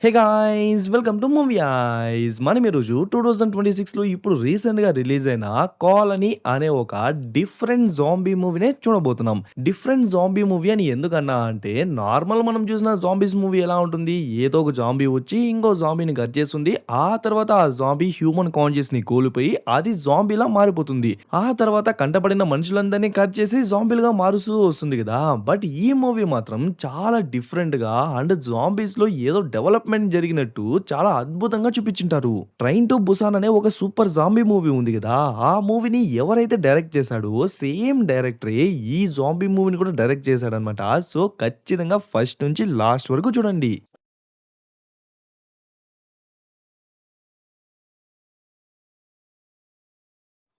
Hey guys! Welcome to movie ice. మనం ఈరోజు 2026లో ఇప్పుడు రీసెంట్‌గా రిలీజ్ అయిన 'కాలనీ' అనే ఒక డిఫరెంట్ జాంబీ మూవీనే చూడబోతున్నాం. డిఫరెంట్ జాంబీ మూవీ అని ఎందుకన్నా అంటే నార్మల్ మనం చూసిన జాంబీస్ మూవీ ఎలా ఉంటుంది? ఏదో ఒక జాంబీ వచ్చి ఇంకో జాంబీని గర్జేస్తుంది. ఆ తర్వాత ఆ జాంబీ హ్యూమన్ కాన్షియస్‌ని కోల్పోయి అది జాంబీలా మారిపోతుంది. ఆ తర్వాత కంటపడిన మనుషులందరిని కట్ చేసి జాంబీలుగా మారుస్తూ వస్తుంది కదా! బట్ ఈ మూవీ మాత్రం చాలా డిఫరెంట్‌గా అండ్ జాంబీస్‌లో ఏదో డెవలప్‌మెంట్ జరిగినట్టు చాలా అద్భుతంగా చూపించుంటారు. 'ట్రైన్ టు బుసాన్' అనే ఒక సూపర్ జాంబీ మూవీ ఉంది గదా! ఆ మూవీని ఎవరైతే డైరెక్ట్ చేసాడో సేమ్ డైరెక్టరే ఈ జాంబీ మూవీని కూడా డైరెక్ట్ చేసాడన్నమాట. సో, ఖచ్చితంగా ఫస్ట్ నుంచి లాస్ట్ వరకు చూడండి.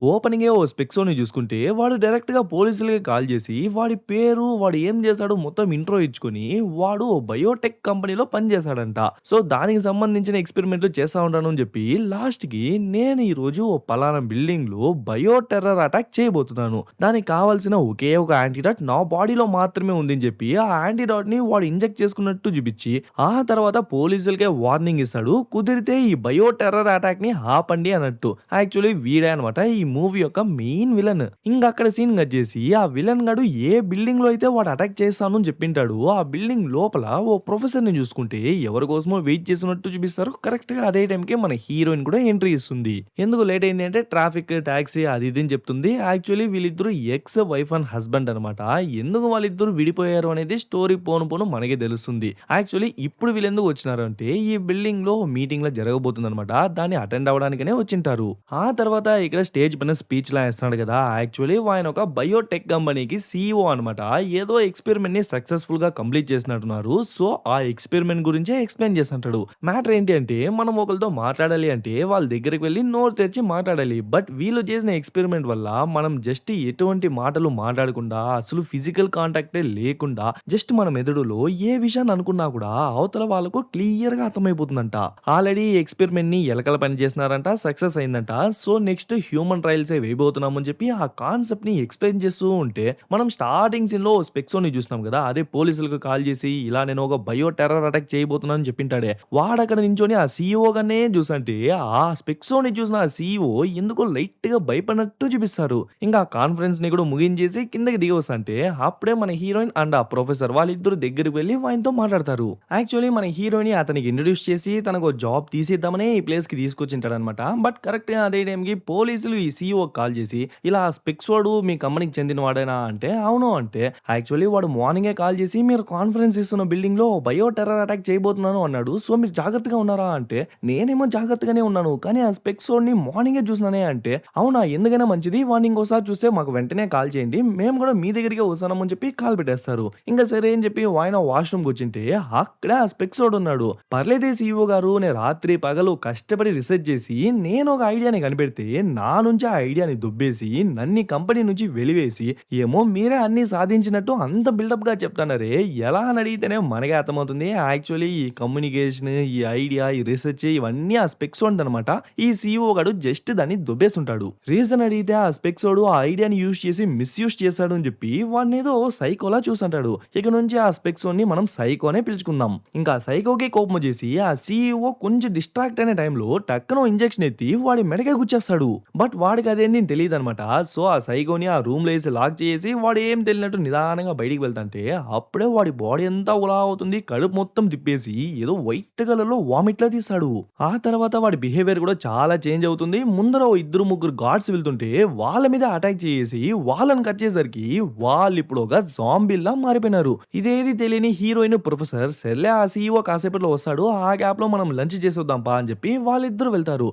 ఓపెనింగే ఓ స్పెక్సోని చూసుకుంటే, వాడు డైరెక్ట్‌గా పోలీసులకి కాల్ చేసి, వాడి పేరు, వాడు ఏం చేశాడో మొత్తం ఇంట్రో ఇచ్చుకొని, వాడు ఓ బయోటెక్ కంపెనీలో పనిచేశాడంట. సో, దానికి సంబంధించిన ఎక్స్‌పెరిమెంట్‌లు చేస్తా ఉంటాను అని చెప్పి, లాస్ట్‌కి నేను ఈరోజు ఓ పలానా బిల్డింగ్‌లో బయో టెర్రర్ అటాక్ చేయబోతున్నాను. దానికి కావాల్సిన ఒకే ఒక యాంటీడాట్ నా బాడీలో మాత్రమే ఉందని చెప్పి, ఆ యాంటీడాట్‌ని వాడు ఇంజెక్ట్ చేసుకున్నట్టు చూపించి, ఆ తర్వాత పోలీసులకే వార్నింగ్ ఇస్తాడు. కుదిరితే ఈ బయో టెర్రర్ అటాక్‌ని ఆపండి అన్నట్టు. యాక్చువల్లీ వీడే అనమాట ఈ మూవీ యొక్క మెయిన్ విలన్. ఇంక అక్కడ సీన్ కట్ చేసి ఆ విలన్ గాడు ఏ బిల్డింగ్ లో అయితే వాడు అటాక్ చేస్తాను అని చెప్పింటాడు ఆ బిల్డింగ్ లోపల ఓ ప్రొఫెసర్ ని చూసుకుంటే ఎవరి కోసమో వెయిట్ చేస్తున్నట్టు చూపిస్తారు. కరెక్ట్ గా అదే టైం కి మన హీరోయిన్ కూడా ఎంట్రీ ఇస్తుంది. ఎందుకు లేట్ అయింది అంటే ట్రాఫిక్ టాక్సీ అది ఇది అని చెప్తుంది. యాక్చువల్లీ వీళ్ళిద్దరు ఎక్స్ వైఫ్ అండ్ హస్బెండ్ అనమాట. ఎందుకు వాళ్ళిద్దరు విడిపోయారు అనేది స్టోరీ పోను పోను మనకే తెలుస్తుంది. యాక్చువల్లీ ఇప్పుడు వీళ్ళెందుకు వచ్చినారు అంటే ఈ బిల్డింగ్ లో మీటింగ్ లో జరగబోతుంది అనమాట. దాన్ని అటెండ్ అవ్వడానికనే వచ్చింటారు. ఆ తర్వాత ఇక్కడ స్టేజ్ పైన స్పీచ్ లా ఇస్తున్నాడు కదా! యాక్చువల్లీ ఆయన ఒక బయోటెక్ కంపెనీకి సీఈఓ అనమాట. ఏదో ఎక్స్‌పెరిమెంట్ ని సక్సెస్‌ఫుల్‌గా కంప్లీట్ చేసినట్టున్నారు. సో, ఆ ఎక్స్‌పెరిమెంట్ గురించే ఎక్స్‌ప్లెయిన్ చేస్తుంటాడు. మ్యాటర్ ఏంటి అంటే మనం ఒకళ్ళతో మాట్లాడాలి అంటే వాళ్ళ దగ్గరికి వెళ్లి నోరు తెరిచి మాట్లాడాలి. బట్ వీళ్ళు చేసిన ఎక్స్‌పెరిమెంట్ వల్ల మనం జస్ట్ ఎటువంటి మాటలు మాట్లాడకుండా అసలు ఫిజికల్ కాంటాక్టే లేకుండా జస్ట్ మన మెదడులో ఏ విషయాన్ని అనుకున్నా కూడా అవతల వాళ్ళకు క్లియర్‌గా అర్థమైపోతుందంట. ఆల్రెడీ ఈ ఎక్స్‌పెరిమెంట్‌ని ఎలకల పని చేసినారంట. సక్సెస్ అయిందంట. సో, నెక్స్ట్ హ్యూమన్ ట్రయల్సే వేయబోతున్నామని చెప్పి ఆ కాన్సెప్ట్‌ని ఎక్స్‌ప్లెయిన్ చేస్తూ ఉంటే మనం స్టార్టింగ్ సీన్‌లో స్పెక్సోని చూసినాం కదా! అదే పోలీసులకు కాల్ చేసి ఇలా నేను ఒక బయో టెర్రర్ అటాక్ చేయబోతున్నాను అని చెప్పింటాడే. వాడక్కడ నించొని ఆ సీఈఓ గారినే చూసంటే ఆ స్పెక్సోని చూసిన ఆ సీఈఓ ఎందుకో లైట్‌గా భయపడినట్టు చూపిస్తారు. ఇంకా ఆ కాన్ఫరెన్స్‌ని కూడా ముగించేసి కిందకి దిగి వస్తాంటే అప్పుడే మన హీరోయిన్ అండ్ ఆ ప్రొఫెసర్ వాళ్ళిద్దరూ దగ్గరికి వెళ్లి ఆయనతో మాట్లాడతారు. యాక్చువల్లీ మన హీరోయిని అతనికి ఇంట్రొడ్యూస్ చేసి తనకు జాబ్ తీసిద్దామనే ఈ ప్లేస్‌కి తీసుకొచ్చింటాడనమాట. బట్ కరెక్ట్‌గా అదే టైంకి పోలీసులు ఈ సీఈఓకి కాల్ చేసి ఇలా స్పెక్స్ వాడు మీ కంపెనీకి చెందిన వాడేనా అంటే అవును అంటే యాక్చువల్లీ వాడు మార్నింగే కాల్ చేసి మీరు కాన్ఫరెన్స్ ఇస్తున్న బిల్డింగ్‌లో బయో టెర్రర్ అటాక్ చేయబోతున్నాను అన్నాడు. సో మీరు జాగ్రత్తగా ఉన్నారా అంటే నేనేమో జాగ్రత్తగానే ఉన్నాను. కానీ ఆ స్పెక్స్ వాడిని మార్నింగే చూసినానే అంటే అవునా ఎందుకైనా మంచిది వాడిని ఇంకోసారి చూస్తే మాకు వెంటనే కాల్ చేయండి. మేము కూడా మీ దగ్గరికే వస్తామని చెప్పి కాల్ పెట్టేస్తారు. ఇంకా సరే అని చెప్పి ఆయన వాష్‌రూమ్‌కి వచ్చింటే అక్కడ ఆ స్పెక్స్ వాడున్నాడు. పర్లేదే సీఈఓ గారు నేను రాత్రి పగలు కష్టపడి రిసర్చ్ చేసి నేను ఒక ఐడియాని కనిపెడితే నా నుంచి ఆ ఐడియాని దుబ్బేసి నన్ను ఈ కంపెనీ నుంచి వెలివేసి ఏమో మీరే అన్ని సాధించినట్టు అంత బిల్డప్ గా చెప్తున్నారే ఎలా అని అడిగితేనే మనకే అర్థమవుతుంది. యాక్చువల్లీ ఈ కమ్యూనికేషన్ ఈ ఐడియా ఈ రీసెర్చ్ ఇవన్నీ ఆ స్పెక్స్ అనమాట. ఈ సీఈఓ గాడు జస్ట్ దాన్ని దుబ్బేస్తుంటాడు. రీజన్ అడిగితే ఆ స్పెక్స్ ఆ ఐడియాని యూజ్ చేసి మిస్యూజ్ చేశాడు అని చెప్పి వాడిని ఏదో సైకోలా చూస్తుంటాడు. ఇక నుంచి ఆ స్పెక్స్ ని మనం సైకోనే పిలుచుకుందాం. ఇంకా సైకోకి కోపం వచ్చేసి ఆ సీఈఓ కొంచెం డిస్ట్రాక్ట్ అయిన టైంలో టక్కున ఇంజెక్షన్ ఎత్తి వాడి మెడకే గుచ్చేస్తాడు. బట్ వాడికి అదేంది తెలియదు అనమాట. సో ఆ సైకోని ఆ రూమ్ లో వేసి లాక్ చేసి వాడు ఏం తెలియనట్టు నిదానంగా బయటికి వెళ్తాంటే అప్పుడే వాడి బాడీ అంతా ఉలా అవుతుంది. కడుపు మొత్తం తిప్పేసి ఏదో వైట్ కలర్ లో వామిట్ లా తీస్తాడు. ఆ తర్వాత వాడి బిహేవియర్ కూడా చాలా చేంజ్ అవుతుంది. ముందర ఓ ఇద్దరు ముగ్గురు గార్డ్స్ వెళ్తుంటే వాళ్ళ మీద అటాక్ చేసి వాళ్ళని కట్ చేసరికి వాళ్ళు ఇప్పుడు ఒక జాంబీల్లా మారిపోయినారు. ఇదేది తెలియని హీరోయిన్ ప్రొఫెసర్ సర్లే ఆ సీఈఓ కాసేపట్లో వస్తాడు. ఆ గ్యాప్ లో మనం లంచ్ చేసొద్దాం పా అని చెప్పి వాళ్ళిద్దరూ వెళ్తారు.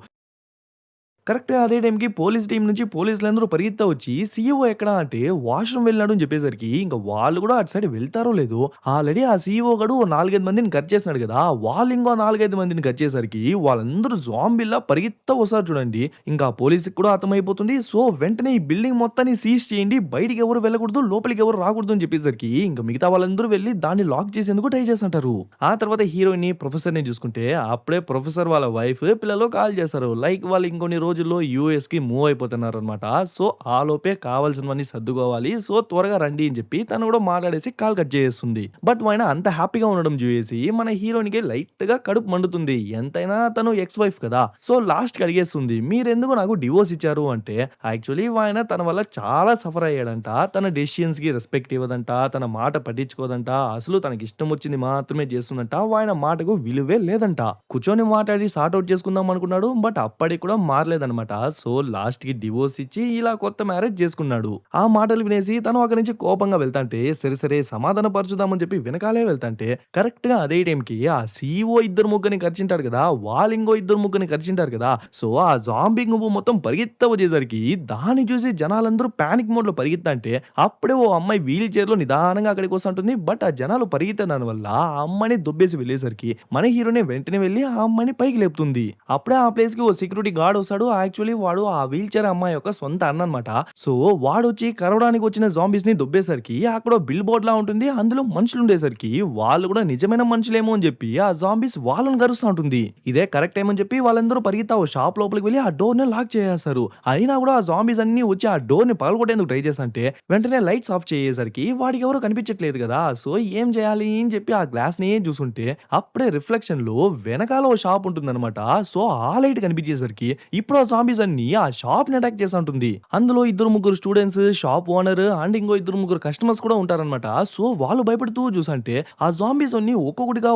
కరెక్ట్‌గా అదే టైంకి పోలీస్ టీమ్ నుంచి పోలీసులందరూ పరిగెత్తా వచ్చి సీఈఓ ఎక్కడ అంటే వాష్‌రూమ్ వెళ్ళినాడు అని చెప్పేసరికి ఇంక వాళ్ళు కూడా అటు సైడ్ వెళ్తారో లేదో ఆల్రెడీ ఆ సీఈఓ గాడు ఓ 4, 5 మందిని కట్ చేసినాడు కదా! వాళ్ళు ఇంకో 4, 5 మందిని కట్ చేసేసరికి వాళ్ళందరూ జాంబీల్లా పరిగెత్తా వస్తారు చూడండి. ఇంకా పోలీస్‌కి కూడా అర్థమైపోతుంది. సో, వెంటనే ఈ బిల్డింగ్ మొత్తాన్ని సీజ్ చేయండి. బయటికి ఎవరు వెళ్ళకూడదు. లోపలికి ఎవరు రాకూడదు అని చెప్పేసరికి ఇంక మిగతా వాళ్ళందరూ వెళ్లి దాన్ని లాక్ చేసేందుకు ట్రై చేస్తుంటారు. ఆ తర్వాత హీరోయిన్‌ని, ప్రొఫెసర్‌ని చూసుకుంటే అప్పుడే ప్రొఫెసర్ వాళ్ళ వైఫ్, పిల్లలు కాల్ చేస్తారు. లైక్ వాళ్ళు ఇంకొన్ని రోజులు రోజుల్లో యూఎస్‌కి మూవ్ అయిపోతున్నారనమాట. సో, ఆలోపే కావాల్సినవన్నీ సర్దుకోవాలి. సో, త్వరగా రండి అని చెప్పి తను కూడా మాట్లాడేసి కాల్ కట్ చేసేస్తుంది. బట్ ఆయన అంత హ్యాపీగా ఉండడం చూసేసి మన హీరో‌నికి లైట్‌గా కడుపు మండుతుంది. ఎంతైనా తను ఎక్స్ వైఫ్ కదా! సో, లాస్ట్‌కి అడిగేస్తుంది. మీరెందుకు నాకు డివోర్స్ ఇచ్చారు అంటే, యాక్చువల్లీ ఆయన తన వల్ల చాలా సఫర్ అయ్యాడంట. తన డెసిషన్స్‌కి రెస్పెక్ట్ ఇవ్వదంట. తన మాట పట్టించుకోదంట. అసలు తనకిష్టం వచ్చింది మాత్రమే చేస్తుందంట. ఆయన మాటకు విలువే లేదంట. కూర్చొని మాట్లాడి సార్ట్ ఔట్ చేసుకుందాం అనుకున్నాడు. బట్ అప్పటికి కూడా మారలేదనమాట. సో, లాస్ట్‌కి డివోర్స్ ఇచ్చి ఇలా కొత్త మ్యారేజ్ చేసుకున్నాడు. ఆ మాటలు వినేసి తను అక్కడి నుంచి కోపంగా వెళ్తాంటే, సరే సమాధాన పరుచుదామని చెప్పి వెనకాలే వెళ్తాంటే, కరెక్ట్‌గా అదే టైంకి ఆ సీఈఓ ఇద్దరు ముగ్గురిని కరిచింటాడు కదా! వాళ్ళింకో ఇద్దరు ముగ్గురిని కరిచింటారు కదా! సో, ఆ జాంబీ గుంపు మొత్తం పరిగెత్తా వచ్చేసరికి దాన్ని చూసి జనాలందరూ పానిక్ మోడ్‌లో పరిగెత్తంటే, అప్పుడే ఓ అమ్మాయి వీల్ చైర్‌లో నిదానంగా అక్కడికి వస్తుంటుంది. బట్ ఆ జనాలు పరిగెత్తే దానివల్ల ఆ అమ్మాయిని దొబ్బేసి వెళ్ళేసరికి మన హీరోనే వెంటనే వెళ్లి ఆ అమ్మాయిని పైకి లేపుతుంది. అప్పుడే ఆ ప్లేస్‌కి ఓ సెక్యూరిటీ గార్డ్ వస్తాడు. యాక్చువల్లీ వాడు ఆ వీల్ చైర్ అమ్మాయి యొక్క సొంత అన్ననమాట. సో, వాడొచ్చి కరవడానికి వచ్చిన జాంబీస్‌ని దొబ్బేసరికి అక్కడ బిల్ బోర్డ్‌లా ఉంటుంది. అందులో మనుషులుండేసరికి వాళ్ళు కూడా నిజమైన మనుషులేమో అని చెప్పి ఆ జాంబీస్ వాళ్ళని కరుస్తా ఉంటుంది. ఇదే కరెక్ట్ టైమ్ అని చెప్పి వాళ్ళందరూ పరిగెత్తి ఓ షాప్ లోపలికి వెళ్లి ఆ డోర్‌ని లాక్ చేసేస్తారు. అయినా కూడా ఆ జాంబీస్ అన్నీ వచ్చి ఆ డోర్‌ని పగలగొట్టేందుకు ట్రై చేస్తుంటే వెంటనే లైట్స్ ఆఫ్ చేసేసరికి వాడికి ఎవరు కనిపించట్లేదు కదా! సో, ఏం చేయాలి అని చెప్పి ఆ గ్లాస్‌ని చూసుంటే అప్పుడే రిఫ్లెక్షన్‌లో వెనకాల ఓ షాప్ ఉంటుందన్నమాట. సో, ఆ లైట్ కనిపించేసరికి ఇప్పుడు ఆ జాంబీస్ అన్నీ ఆ షాప్‌ని అటాక్ చేస్తా ఉంటుంది. అందులో ఇద్దరు ముగ్గురు స్టూడెంట్స్, షాప్ ఓనర్ అండ్ ఇంకో ఇద్దరు ముగ్గురు కస్టమర్స్ కూడా ఉంటారన్నమాట. సో, వాళ్ళు భయపడుతూ చూసంటే ఆ జాంబీస్ అన్నీ ఒక్కొక్కటిగా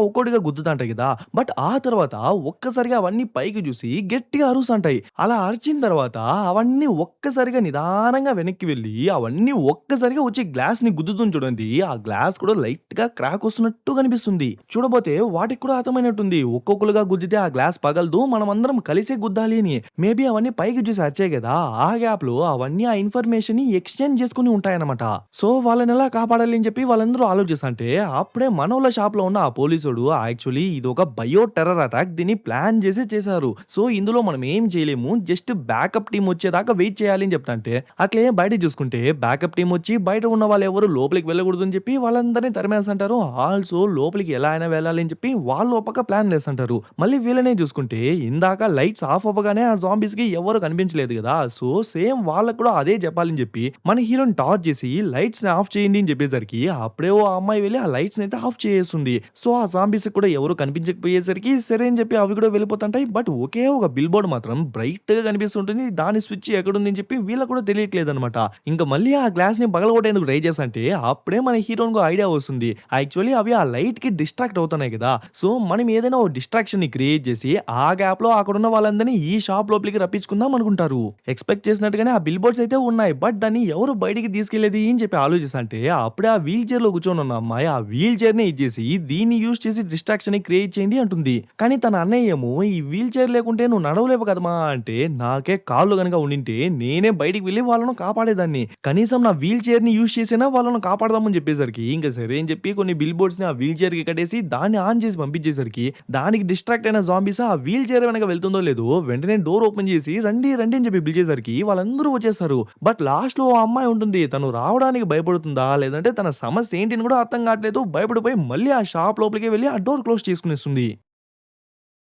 గుద్దుతాంటాయి కదా! బట్ ఆ తర్వాత ఒక్కసారిగా అవన్నీ పైకి చూసి గట్టిగా అరుస్తాంటాయి. అలా అరిచిన తర్వాత అవన్నీ ఒక్కసారిగా నిదానంగా వెనక్కి వెళ్లి అవన్నీ ఒక్కసారిగా వచ్చి గ్లాస్‌ని గుద్దుతుంది చూడండి. ఆ గ్లాస్ కూడా లైట్‌గా క్రాక్ వస్తున్నట్టు కనిపిస్తుంది. చూడబోతే వాటికి కూడా అర్థమైనట్టుంది. ఒక్కొక్కలుగా గుద్దితే ఆ గ్లాస్ పగలదు. మనమందరం కలిసే గుద్దాలి అని. మేబీ అవన్నీ పైకి చూసి అరిచాయి కదా! ఆ గ్యాప్‌లో అవన్నీ ఆ ఇన్ఫర్మేషన్‌ని ఎక్స్‌చేంజ్ చేసుకొని ఉంటాయన్నమాట. సో, వాళ్ళనెలా కాపాడాలి అని చెప్పి వాళ్ళందరూ ఆలోచిస్తాంటే అప్పుడే మనోళ్ళ షాప్‌లో ఉన్న ఆ పోలీసోడు యాక్చువల్లీ ఇదొక బయో టెర్రర్ అటాక్ దీన్ని ప్లాన్ చేసి చేశారు. సో, ఇందులో మనం ఏం చేయలేము. జస్ట్ బ్యాకప్ టీమ్ వచ్చేదాకా వెయిట్ చేయాలి అని చెప్తాంటే అట్లే బయటకి చూసుకుంటే బ్యాకప్ టీమ్ వచ్చి బయట ఉన్న వాళ్ళెవరు లోపలికి వెళ్ళకూడదు అని చెప్పి వాళ్ళందరిని తరిమేస్తుంటారు. ఆల్సో లోపలికి ఎలా అయినా వెళ్ళాలి అని చెప్పి వాళ్ళు ఒక పక్క ప్లాన్ వేస్తుంటారు. మళ్ళీ వీళ్ళనే చూసుకుంటే ఇందాక లైట్స్ ఆఫ్ అవ్వగానే ఆ జాంబీస్‌కి ఎవరు కనిపించలేదు కదా! సో, సేమ్ వాళ్ళకి కూడా అదే చెప్పాలని చెప్పి మన హీరోని టార్చ్ చేసి లైట్స్‌ని ఆఫ్ చేయండి అని చెప్పేసరికి అప్పుడే ఓ అమ్మాయి వెళ్లి ఆ లైట్స్‌ని అయితే ఆఫ్ చేసేస్తుంది. సో, ఆ జాంబీస్‌కి కూడా ఎవరు కనిపించకపోయేసరికి సరే అని చెప్పి అవి కూడా వెళ్ళిపోతుంటాయి. బట్ ఒకే ఒక బిల్ బోర్డ్ మాత్రం బ్రైట్‌గా కనిపిస్తుంటుంది. దాని స్విచ్ ఎక్కడుంది అని చెప్పి వీళ్ళకి కూడా తెలియట్లేదన్నమాట. ఇంక మళ్ళీ ఆ గ్లాస్‌ని పగలగొట్టేందుకు ట్రై చేస్తుంటే అప్పుడే మన హీరో‌కి ఐడియా వస్తుంది. యాక్చువల్లీ అవి ఆ లైట్‌కి డిస్ట్రాక్ట్ అవుతున్నాయి కదా! సో, మనం ఏదైనా ఓ డిస్ట్రాక్షన్‌ని క్రియేట్ చేసి ఆ గ్యాప్‌లో అక్కడున్న వాళ్ళందరిని ఈ షాప్ లోపలికి రప్పించుకుందాం అనుకుంటారు. ఎక్స్‌పెక్ట్ చేసినట్టుగానే ఆ బిల్ బోర్డ్స్ అయితే ఉన్నాయి. బట్ దాన్ని ఎవరు బయటికి తీసుకెళ్లేది అని చెప్పి ఆలోచిస్తాంటే అప్పుడే ఆ వీల్ చైర్‌లో కూర్చొని ఉన్న అమ్మాయి ఆ వీల్ చైర్‌ని ఇచ్చేసి దీన్ని యూజ్ చేసి డిస్ట్రాక్షన్‌ని క్రియేట్ చేయండి అంటుంది. కానీ తన అన్నయ్య ఏమో ఈ వీల్ చైర్ లేకుంటే నువ్వు నడవలేవు కదమ్మా అంటే నాకే కాళ్ళు గనుక ఉండింటే నేనే బయటికి వెళ్లి వాళ్ళను కాపాడేదాన్ని. కనీసం నా వీల్ చైర్‌ని యూజ్ చేసినా వాళ్ళను కాపాడదామని చెప్పేసరికి ఇంక సరే అని చెప్పి కొన్ని బిల్ బోర్డ్స్‌ని ఆ వీల్ చైర్‌కి కట్టేసి దాన్ని ఆన్ చేసి పంపించేసరికి దానికి డిస్ట్రాక్ట్ అయిన జాంబీస్ ఆ వీల్ చైర్ వెనక వెళ్తుందో లేదో వెంటనే డోర్ ఓపెన్ చేసి రండి రండి అని చెప్పి పిలిచేసరికి వాళ్ళందరూ వచ్చేస్తారు. బట్ లాస్ట్‌లో ఓ అమ్మాయి ఉంటుంది. తను రావడానికి భయపడుతుందా? లేదంటే తన సమస్య ఏంటి అని కూడా అర్థం కావట్లేదు. భయపడిపోయి మళ్ళీ ఆ షాప్ లోపలికి వెళ్లి ఆ డోర్ క్లోజ్ చేసుకునేస్తుంది.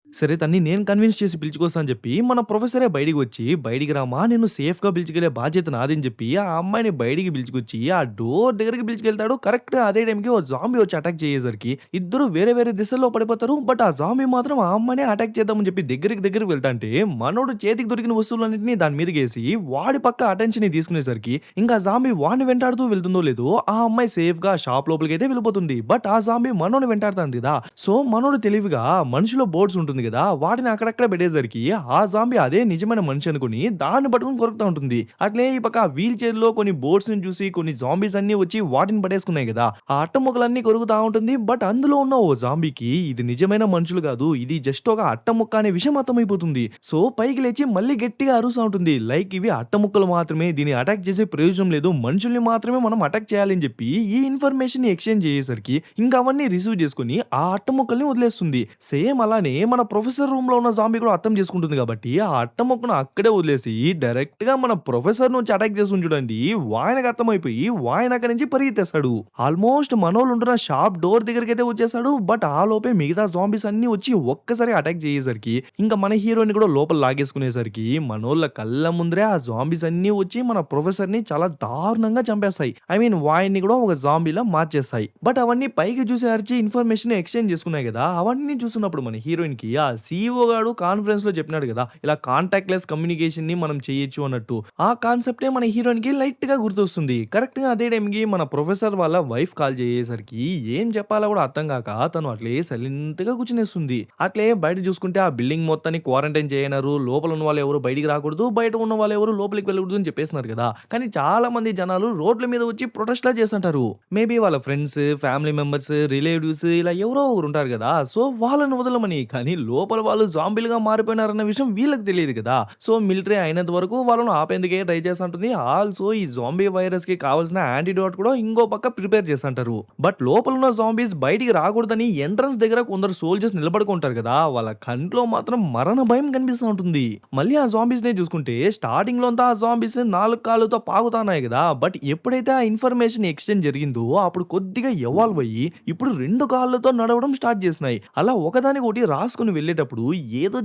సరే తన్ని నేను కన్విన్స్ చేసి పిలుచుకొస్తా అని చెప్పి మన ప్రొఫెసరే బయటికి వచ్చి, "బయటికి రామ్మా నిన్ను సేఫ్‌గా పిలుచుకెళ్ళే బాధ్యత నాది" అని చెప్పి ఆ అమ్మాయిని బయటికి పిలుచుకొచ్చి ఆ డోర్ దగ్గరికి పిలుచుకెళ్తాడు. కరెక్ట్‌గా అదే టైంకి ఓ జాంబీ వచ్చి అటాక్ చేసేసరికి ఇద్దరు వేరే వేరే దిశల్లో పడిపోతారు. బట్ ఆ జాంబీ మాత్రం ఆ అమ్మాయినే అటాక్ చేద్దామని చెప్పి దగ్గరికి వెళ్తాంటే మనోడు చేతికి దొరికిన వస్తువులన్నిటిని దాని మీదకేసి వాడి పక్క అటెన్షన్‌ని తీసుకునేసరికి ఇంకా జాంబీ వాడిని వెంటాడుతూ వెళ్తుందో లేదో ఆ అమ్మాయి సేఫ్‌గా షాప్ లోపలికైతే వెళ్ళిపోతుంది. బట్ ఆ జాంబీ మనోడిని వెంటాడుతాంది కదా! సో మనోడు తెలివిగా మనిషిలో బోర్డ్స్ ఉంటుంది కదా! వాటిని అక్కడక్కడ పెట్టేసరికి ఆ జాంబీ అదే నిజమైన మనిషి అనుకుని దాన్ని పట్టుకొని కొరుకుతా ఉంటుంది. అట్లే ఈ పక్క వీల్ చైర్‌లో కొన్ని బోర్డ్స్‌ని చూసి కొన్ని జాంబీస్ అన్నీ వచ్చి వాటిని పట్టేసుకున్నాయి కదా! ఆ అట్ట ముక్కలన్నీ కొరుకుతా ఉంటుంది. బట్ అందులో ఉన్న ఓ జాంబీకి ఇది నిజమైన మనుషులు కాదు. ఇది జస్ట్ ఒక అట్ట ముక్క అనే విషయం అర్థమైపోతుంది. సో పైకి లేచి మళ్ళీ గట్టిగా అరుస్తా ఉంటుంది. లైక్ ఇవి అట్ట ముక్కలు మాత్రమే. దీన్ని అటాక్ చేసే ప్రయోజనం లేదు. మనుషుల్ని మాత్రమే మనం అటాక్ చేయాలి అని చెప్పి ఈ ఇన్ఫర్మేషన్‌ని ఎక్స్‌చేంజ్ చేసేసరికి ఇంకా అవన్నీ రిసీవ్ చేసుకొని ఆ అట్ట ముక్కల్ని వదిలేస్తుంది. సేమ్ అలానే మన ప్రొఫెసర్ రూమ్‌లో ఉన్న జాంబీ కూడా అర్థం చేసుకుంటుంది కాబట్టి, ఆ అట్ట ముక్కను అక్కడే వదిలేసి డైరెక్ట్‌గా మన ప్రొఫెసర్ నుంచి అటాక్ చేస్తుంది చూడండి. వాయనకి అర్థమైపోయి వాయన అక్కడి నుంచి పరిగెత్తేస్తాడు. ఆల్మోస్ట్ మనోళ్ళుంటున్న షాప్ డోర్ దగ్గరికైతే వచ్చేసాడు. బట్ ఆ లోపే మిగతా జాంబీస్ అన్నీ వచ్చి ఒక్కసారిగా అటాక్ చేసేసరికి, ఇంక మన హీరో‌ని కూడా లోపల లాగేసుకునేసరికి మనోళ్ళ కళ్ళ ముందరే ఆ జాంబీస్ అన్నీ వచ్చి మన ప్రొఫెసర్‌ని చాలా దారుణంగా చంపేస్తాయి. ఐ మీన్ వాడిని కూడా ఒక జాంబీలా మార్చేస్తాయి. బట్ అవన్నీ పైకి చూసి అరిచి ఇన్ఫర్మేషన్ ఎక్స్‌చేంజ్ చేసుకున్నాయి గదా! అవన్నీ చూస్తున్నప్పుడు మన హీరోయిన్‌కి ఆ సీఈఓ గాడు కాన్ఫరెన్స్‌లో చెప్పినాడు గదా! ఇలా కాంటాక్ట్‌లెస్ కమ్యూనికేషన్‌ని మనం చేయొచ్చు అన్నట్టు. ఆ కాన్సెప్టే మన హీరోయిన్‌కి లైట్‌గా గుర్తొస్తుంది. కరెక్ట్‌గా అదే టైంకి మన ప్రొఫెసర్ వాళ్ళ వైఫ్ కాల్ చేసేసరికి ఏం చెప్పాలో కూడా అర్థం గాక తను అట్లే సైలెంట్‌గా కూర్చునేస్తుంది. అట్లే బయట చూసుకుంటే ఆ బిల్డింగ్ మొత్తాన్ని క్వారంటైన్ చేయనరు. లోపల ఉన్న వాళ్ళు ఎవరు బయటికి రాకూడదు. బయట ఉన్న వాళ్ళు ఎవరు లోపలికి వెళ్ళకూడదు అని చెప్పేసినారు కదా! కానీ చాలా మంది జనాలు రోడ్ల మీద వచ్చి ప్రొటెస్ట్‌లా చేస్తుంటారు. మేబీ వాళ్ళ ఫ్రెండ్స్, ఫ్యామిలీ మెంబర్స్, రిలేటివ్స్ ఇలా ఎవరో ఒకరు ఉంటారు కదా! సో వాళ్ళని వదలమని. కానీ లోపల వాళ్ళు జాంబీలుగా మారిపోయినారన్న విషయం వీళ్ళకి తెలీదు కదా! సో మిలిటరీ అయినంత వరకు వాళ్ళను ఆపేందుకే ట్రై చేస్తుంటుంది. ఆల్సో ఈ జాంబీ వైరస్‌కి కావాల్సిన యాంటీడోట్ కూడా ఇంకో పక్క ప్రిపేర్ చేస్తుంటారు. బట్ లోపలున్న జాంబీస్ బయటికి రాకూడదని ఎంట్రన్స్ దగ్గర కొందరు సోల్జర్స్ నిలబడుకుంటారు కదా! వాళ్ళ కంట్లో మాత్రం మరణ భయం కనిపిస్తూ ఉంటుంది. మళ్ళీ ఆ జాంబీస్‌నే చూసుకుంటే స్టార్టింగ్‌లో అంతా ఆ జాంబీస్ 4 కాళ్ళతో పాకుతున్నాయి కదా! బట్ ఎప్పుడైతే ఆ ఇన్ఫర్మేషన్ ఎక్స్‌చేంజ్ జరిగిందో అప్పుడు కొద్దిగా ఎవాల్వ్ అయ్యి ఇప్పుడు 2 కాళ్ళతో నడవడం స్టార్ట్ చేసినాయి. అలా ఒకదానికొకటి రాసుకొని వెళ్ళేటప్పుడు ఏదో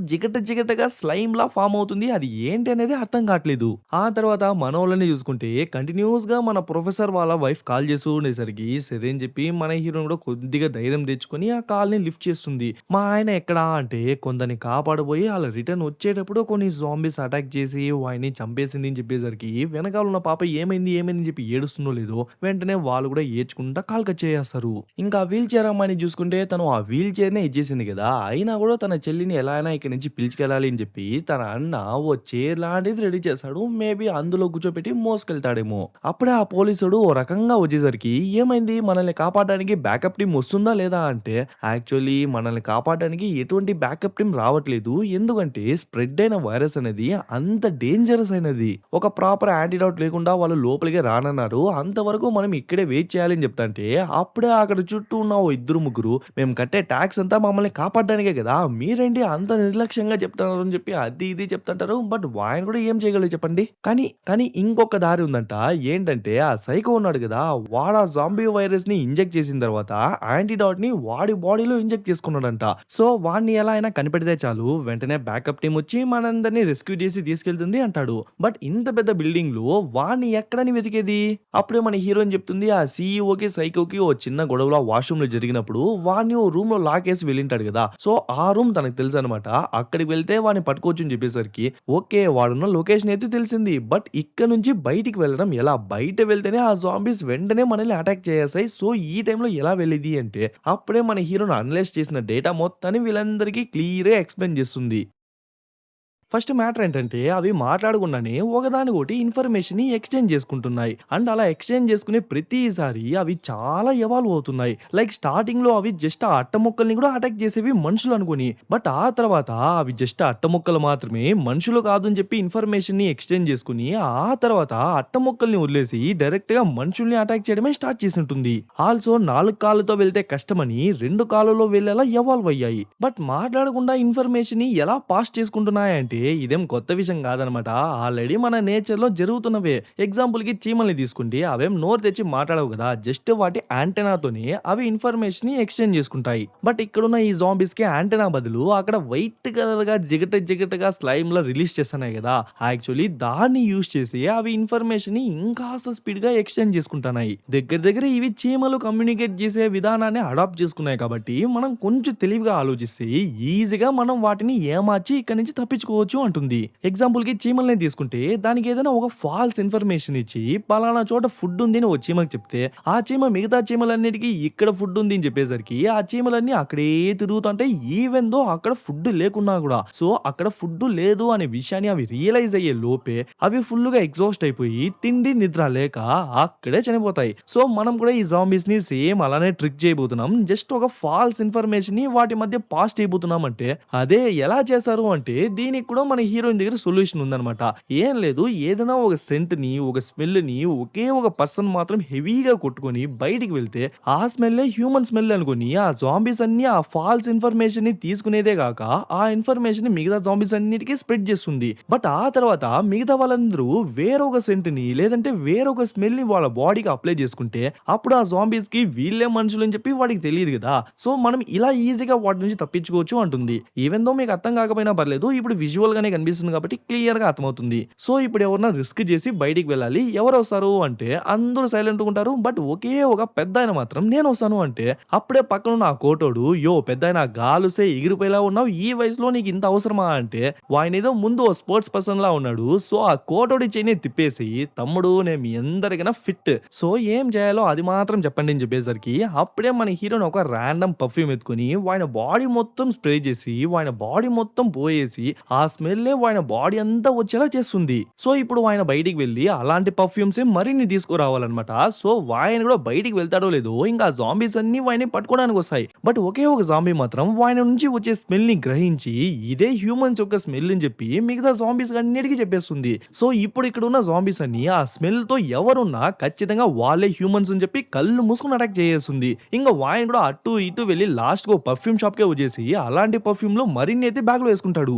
జిగటగా స్లైమ్‌లా ఫార్మ్ అవుతుంది. అది ఏంటి అనేది అర్థం కావట్లేదు. ఆ తర్వాత మనోళ్ళని చూసుకుంటే కంటిన్యూయస్‌గా మన ప్రొఫెసర్ వాళ్ళ వైఫ్ కాల్ చేస్తూ ఉండేసరికి సరే అని చెప్పి మన హీరోయిన్ కూడా కొద్దిగా ధైర్యం తెచ్చుకొని ఆ కాల్‌ని లిఫ్ట్ చేస్తుంది. మా ఆయన ఎక్కడా అంటే కొందరిని కాపాడబోయి ఆళ్ళు రిటర్న్ వచ్చేటప్పుడు కొన్ని జాంబీస్ అటాక్ చేసి వాడిని చంపేసింది అని చెప్పేసరికి వెనకాల ఉన్న పాప ఏమైంది అని చెప్పి ఏడుస్తుందో లేదో వెంటనే వాళ్ళు కూడా ఏడ్చుకుంటా కాల్ కట్ చేసేస్తారు. ఇంకా వీల్ చైర్ అమ్మాయిని చూసుకుంటే తను ఆ వీల్ చైర్‌నే ఇచ్చేసింది కదా! అయినా కూడా తన చెల్లిని ఎలా అయినా ఇక్కడి నుంచి పిలుచుకెళ్ళాలి అని చెప్పి తన అన్న ఓ చైర్ లాంటిది రెడీ చేస్తాడు. మేబీ అందులో కూర్చోపెట్టి మోసుకెళ్తాడేమో. అప్పుడే ఆ పోలీసుడు ఓ రకంగా వచ్చేసరికి ఏమైంది మనల్ని కాపాడడానికి బ్యాకప్ టీమ్ వస్తుందా లేదా అంటే యాక్చువల్లీ మనల్ని కాపాడడానికి ఎటువంటి బ్యాకప్ టీమ్ రావట్లేదు. ఎందుకంటే స్ప్రెడ్ అయిన వైరస్ అనేది అంత డేంజరస్ అయినది. ఒక ప్రాపర్ యాంటీడోట్ లేకుండా వాళ్ళు లోపలికి రానన్నారు. అంతవరకు మనం ఇక్కడే వెయిట్ చేయాలని చెప్తాంటే అప్పుడే అక్కడ చుట్టూ ఉన్న ఓ ఇద్దరు ముగ్గురు మేము కట్టే ట్యాక్స్ అంతా మమ్మల్ని కాపాడడానికే కదా! మీరేంటి అంత నిర్లక్ష్యంగా చెప్తున్నారు అని చెప్పి అది ఇది చెప్తుంటారు. బట్ ఆయన కూడా ఏం చేయగలరు చెప్పండి. కానీ ఇంకొక దారి ఉందంట. ఏంటంటే ఆ సైకో ఉన్నాడు కదా! వాడు ఆ జాంబీ వైరస్‌ని ఇంజెక్ట్ చేసిన తర్వాత యాంటీడాట్‌ని వాడి బాడీలో ఇంజెక్ట్ చేసుకున్నాడంట. సో వాడిని ఎలా అయినా కనిపెడితే చాలు వెంటనే బ్యాకప్ టీమ్ వచ్చి మనందరిని రెస్క్యూ చేసి తీసుకెళ్తుంది అంటాడు. బట్ ఇంత పెద్ద బిల్డింగ్‌లో వాడిని ఎక్కడని వెతికేది? అప్పుడే మన హీరోయిన్ చెప్తుంది ఆ సీఈఓకి, సైకోకి ఓ చిన్న గొడవలో వాష్‌రూమ్‌లో జరిగినప్పుడు వాడిని ఓ రూమ్‌లో లాకేసి వెళ్ళింటాడు కదా! సో ఆ రూమ్ తనకు తెలుసనమాట. అక్కడికి వెళ్తే వాడిని పట్టుకోవచ్చు అని చెప్పేసరికి ఓకే. వాడున్న లొకేషన్ అయితే తెలిసింది. బట్ ఇక్కడ నుంచి బయటికి వెళ్ళడం ఎలా? బయట వెళ్తేనే ఆ జాంబీస్ వెంటనే మనల్ని అటాక్ చేసేస్తాయి. సో ఈ టైంలో ఎలా వెళ్ళిద్ది అంటే అప్పుడే మన హీరోని అనలైజ్ చేసిన డేటా మొత్తాన్ని వీళ్ళందరికీ క్లియర్‌గా ఎక్స్‌ప్లెయిన్ చేస్తుంది. ఫస్ట్ మ్యాటర్ ఏంటంటే అవి మాట్లాడకుండానే ఒకదానికొకటి ఇన్ఫర్మేషన్‌ని ఎక్స్‌చేంజ్ చేసుకుంటున్నాయి. అండ్ అలా ఎక్స్‌చేంజ్ చేసుకునే ప్రతిసారి అవి చాలా ఎవాల్వ్ అవుతున్నాయి. లైక్ స్టార్టింగ్‌లో అవి జస్ట్ ఆ అట్ట ముక్కల్ని కూడా అటాక్ చేసేవి మనుషులు అనుకోని. బట్ ఆ తర్వాత అవి జస్ట్ అట్ట ముక్కలు మాత్రమే మనుషులు కాదు అని చెప్పి ఇన్ఫర్మేషన్‌ని ఎక్స్‌చేంజ్ చేసుకొని ఆ తర్వాత అట్ట ముక్కల్ని వదిలేసి డైరెక్ట్‌గా మనుషుల్ని అటాక్ చేయడమే స్టార్ట్ చేసుంటుంది. ఆల్సో 4 కాళ్ళతో వెళ్తే కష్టమని 2 కాళ్ళలో వెళ్ళేలా ఎవాల్వ్ అయ్యాయి. బట్ మాట్లాడకుండా ఇన్ఫర్మేషన్‌ని ఎలా పాస్ చేసుకుంటున్నాయంటే ఇదేం కొత్త విషయం కాదనమాట. ఆల్రెడీ మన నేచర్‌లో జరుగుతున్నవే. ఎగ్జాంపుల్‌కి చీమల్ని తీసుకుంటే అవేం నోరు తెచ్చి మాట్లాడవు కదా! జస్ట్ వాటి యాంటెనాతోనే అవి ఇన్ఫర్మేషన్‌ని ఎక్స్‌చేంజ్ చేసుకుంటాయి. బట్ ఇక్కడున్న ఈ జాంబీస్‌కి యాంటెనా బదులు అక్కడ వైట్ కలర్‌గా జిగటగా స్లైమ్‌లా రిలీజ్ చేస్తున్నాయి కదా! యాక్చువల్లీ దాన్ని యూజ్ చేసి అవి ఇన్ఫర్మేషన్‌ని ఇంకాస్త స్పీడ్‌గా ఎక్స్‌చేంజ్ చేసుకుంటున్నాయి. దగ్గర ఇవి చీమలు కమ్యూనికేట్ చేసే విధానాన్ని అడాప్ట్ చేసుకున్నాయి కాబట్టి మనం కొంచెం తెలివిగా ఆలోచిస్తే ఈజీగా మనం వాటిని ఏమార్చి ఇక్కడి నుంచి తప్పించుకోవచ్చు అంటుంది. ఎగ్జాంపుల్‌కి చీమల్ని తీసుకుంటే దానికి ఏదైనా ఒక ఫాల్స్ ఇన్ఫర్మేషన్ ఇచ్చి పలానా చోట ఫుడ్ ఉంది అని ఓ చీమకి చెప్తే ఆ చీమ మిగతా చీమలన్నిటికి ఇక్కడ ఫుడ్ ఉంది అని చెప్పేసరికి ఆ చీమలన్నీ అక్కడే తిరుగుతుంటాయి. ఈవెన్ దో అక్కడ ఫుడ్ లేకున్నా కూడా. సో అక్కడ ఫుడ్ లేదు అనే విషయాన్ని అవి రియలైజ్ అయ్యే లోపే అవి ఫుల్‌గా ఎగ్జాస్ట్ అయిపోయి తిండి నిద్ర లేక అక్కడే చనిపోతాయి. సో మనం కూడా ఈ జాంబీస్‌ని సేమ్ అలానే ట్రిక్ చేయబోతున్నాం. జస్ట్ ఒక ఫాల్స్ ఇన్ఫర్మేషన్‌ని వాటి మధ్య పాస్ చేయబోతున్నాం అంటే అదే ఎలా చేశారు అంటే దీనికి కూడా కూడా మన హీరోయిన్ దగ్గర సొల్యూషన్ ఉందన్నమాట. ఏం లేదు, ఏదైనా ఒక సెంట్‌ని, ఒక స్మెల్‌ని ఒకే ఒక పర్సన్ మాత్రం హెవీగా కొట్టుకొని బయటికి వెళ్తే, ఆ స్మెల్లే హ్యూమన్ స్మెల్ అనుకోని ఆ జాంబీస్ అన్నీ ఆ ఫాల్స్ ఇన్ఫర్మేషన్‌ని తీసుకునేదే గాక, ఆ ఇన్ఫర్మేషన్‌ని మిగతా జాంబీస్ అన్నిటికి స్ప్రెడ్ చేస్తుంది. బట్ ఆ తర్వాత మిగతా వాళ్ళందరూ వేరొక సెంట్‌ని లేదంటే వేరొక స్మెల్‌ని వాళ్ళ బాడీకి అప్లై చేసుకుంటే, అప్పుడు ఆ జాంబీస్‌కి వీళ్ళే మనుషులని చెప్పి వాడికి తెలీదు గదా! సో, మనం ఇలా ఈజీగా వాటి నుంచి తప్పించుకోవచ్చు అంటుంది. ఈవెన్ దో మీకు అర్థం కాకపోయినా పర్లేదు. ఇప్పుడు విజువల్‌గానే కనిపిస్తుంది కాబట్టి క్లియర్‌గా అర్థమవుతుంది. సో, ఇప్పుడు ఎవరైనా రిస్క్ చేసి బయటికి వెళ్ళాలి. ఎవరొస్తారు అంటే అందరూ సైలెంట్‌గా ఉంటారు. బట్ ఒకే ఒక పెద్దాయన మాత్రం నేనొస్తాను అంటే, అప్పుడే పక్కనున్న ఆ కోటోడు పెద్దాయన గాలొస్తే ఎగిరిపోయేలా ఉన్నావు. ఈ వయసులో నీకు ఇంత అవసరమా అంటే, వాయనేదో ముందు ఓ స్పోర్ట్స్ పర్సన్‌లా ఉన్నాడు. సో, ఆ కోటోడి చెయ్యిని తిప్పేసి, తమ్ముడు నేను మీ అందరికన్నా ఫిట్. సో, ఏం చేయాలో అది మాత్రం చెప్పండి అని చెప్పేసరికి, అప్పుడే మన హీరోయిన్ ఒక రాండమ్ పర్ఫ్యూమ్ ఎత్తుకొని వాయన బాడీ మొత్తం స్ప్రే చేసి, వాయన బాడీ మొత్తం పోయేసి, ఆ స్మెల్లే వాయన బాడీ అంతా వచ్చేలా చేస్తుంది. సో, ఇప్పుడు ఆయన బయటికి వెళ్లి అలాంటి పర్ఫ్యూమ్సే మరిన్ని తీసుకురావాలన్నమాట. సో, వాయన కూడా బయటికి వెళ్తాడో లేదో ఇంకా ఆ జాంబీస్ అన్నీ వాయన్ని పట్టుకోవడానికొస్తాయి. బట్ ఒకే ఒక జాంబీ మాత్రం వాయన నుంచి వచ్చే స్మెల్‌ని గ్రహించి, ఇదే హ్యూమన్స్ యొక్క స్మెల్ అని చెప్పి మిగతా జాంబీస్ అన్నిటికి చెప్పేస్తుంది. సో, ఇప్పుడు ఇక్కడున్న జాంబీస్ అన్నీ ఆ స్మెల్‌తో ఎవరున్నా ఖచ్చితంగా వాళ్ళే హ్యూమన్స్ అని చెప్పి కళ్ళు మూసుకొని అటాక్ చేసేస్తుంది. ఇంక వాయన కూడా అటు ఇటు వెళ్లి లాస్ట్‌కి ఓ పర్ఫ్యూమ్ షాప్‌కే వచ్చేసి అలాంటి పర్ఫ్యూమ్‌లో మరిన్ని అయితే బ్యాగ్‌లో వేసుకుంటాడు.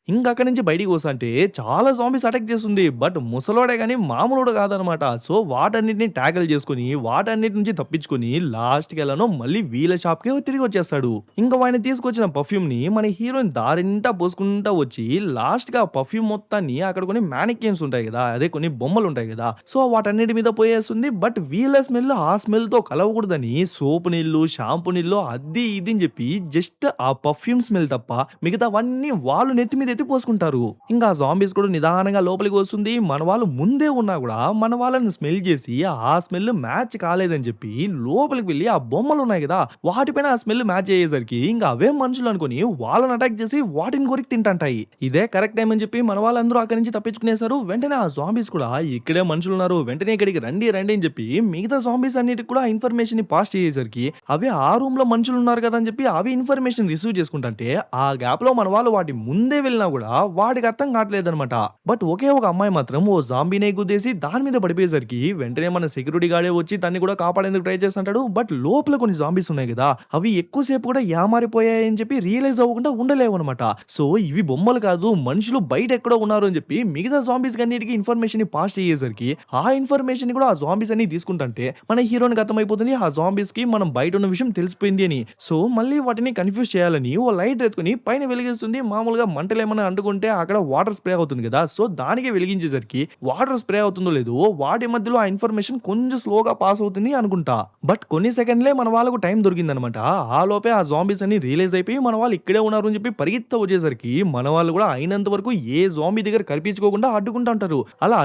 ఇంకక్కడి నుంచి బయటికి వస్తాంటే చాలా జాంబీస్ అటాక్ చేస్తుంది. బట్ ముసలోడే గాని మామూలోడు కాదనమాట. సో, వాటన్నిటిని టాకిల్ చేసుకొని, వాటన్నిటి నుంచి తప్పించుకొని లాస్ట్‌కి ఎలానో మళ్ళీ వీళ్ళ షాప్‌కే తిరిగొచ్చేస్తాడు. ఇంక వాడిని తీసుకొచ్చిన పర్ఫ్యూమ్‌ని మన హీరోయిన్ దారింటా పోసుకుంటా వచ్చి లాస్ట్‌కి ఆ పర్ఫ్యూమ్ మొత్తాన్ని అక్కడ కొన్ని మ్యానిక్యూన్స్ ఉంటాయి గదా! అదే కొన్ని బొమ్మలుంటాయి గదా! సో, వాటన్నిటి మీద పోయేస్తుంది. బట్ వీళ్ళ స్మెల్ ఆ స్మెల్‌తో కలవకూడదని సోపు నీళ్ళు, షాంపూ నీళ్ళు అది ఇది అని చెప్పి జస్ట్ ఆ పర్ఫ్యూమ్ స్మెల్ తప్ప మిగతావన్నీ వాళ్ళు నెత్తి మీద ఎత్తి పోసుకుంటారు. ఇంకా ఆ జాంబీస్ కూడా నిదానంగా లోపలికి వస్తుంది. మన వాళ్ళు ముందే ఉన్నా గూడా మన వాళ్ళని స్మెల్ చేసి ఆ స్మెల్ మ్యాచ్ కాలేదని చెప్పి లోపలికి వెళ్లి ఆ బొమ్మలున్నాయి గదా! వాటిపైన ఆ స్మెల్ మ్యాచ్ అయ్యేసరికి ఇంకా అవే మనుషులు అనుకోని వాళ్ళని అటాక్ చేసి వాటిని కొరికి తింటాంటాయి. ఇదే కరెక్ట్ టైమ్ అని చెప్పి మన వాళ్ళందరూ అక్కడి నుంచి తప్పించుకునేసారు. వెంటనే ఆ జాంబీస్ కూడా ఇక్కడే మనుషులున్నారు. వెంటనే ఇక్కడికి రండి రండి అని చెప్పి మిగతా జాంబీస్ అన్నిటికి కూడా ఇన్ఫర్మేషన్‌ని పాస్ చేసేసరికి అవి ఆ రూమ్‌లో మనుషులున్నారు కదా అని చెప్పి అవి ఇన్ఫర్మేషన్ రిసీవ్ చేసుకుంటుంటే ఆ గ్యాప్‌లో మన వాళ్ళు వాటి ముందే వెళ్ళినా గూడా వాడికి అర్థం కావట్లేదన్నమాట. బట్ ఒకే ఒక అమ్మాయి మాత్రం ఓ జాంబీనే గుద్దేసి దాని మీద పడిపోయేసరికి వెంటనే మన సెక్యూరిటీ గార్డే వచ్చి తన్ని కూడా కాపాడేందుకు ట్రై చేస్తుంటాడు. బట్ లోపల కొన్ని జాంబీస్ ఉన్నాయి గదా! అవి ఎక్కువ సేపు కూడా యామారిపోయాయని చెప్పి రియలైజ్ అవ్వకుండా ఉండలేవన్నమాట. సో, ఇవి బొమ్మలు కాదు మనుషులు బయట ఎక్కడో ఉన్నారు అని చెప్పి మిగతా జాంబీస్ అన్నిటికి ఇన్ఫర్మేషన్‌ని పాస్ చేసేసరికి ఆ ఇన్ఫర్మేషన్‌ని కూడా ఆ జాంబీస్ అన్ని తీసుకుంటుంటే మన హీరోయిన్‌కి అర్థమైపోతుంది ఆ జాంబీస్‌కి మనం బయట ఉన్న విషయం తెలిసిపోయింది అని. సో, మళ్ళీ వాటిని కన్‌ఫ్యూజ్ చేయాలని ఓ లైట్ ఎత్తుకొని పైన వెలిగిస్తుంది. మామూలుగా మంటలేమన్నా అంటుకుంటే అక్కడ వాటర్ స్ప్రే అవుతుంది కదా! సో, దానికే వెలిగించేసరికి వాటర్ స్ప్రే అవుతుందో లేదో వాటి మధ్యలో ఆ ఇన్ఫర్మేషన్ కొంచెం స్లోగా పాస్ అవుతుంది అనుకుంటా. బట్ కొన్ని సెకండ్‌లే మన వాళ్ళకు టైం దొరికిందనమాట. ఆ లోపే ఆ జాంబీస్ అన్ని రియలైజ్ అయిపోయి మన వాళ్ళు ఇక్కడే ఉన్నారు అని చెప్పి పరిగెత్తుతా వచ్చేసరికి మన వాళ్ళు కూడా అయినంత వరకు ఏ జాంబీ దగ్గర కనిపించుకోకుండా అడ్డుకుంటా ఉంటారు. అలా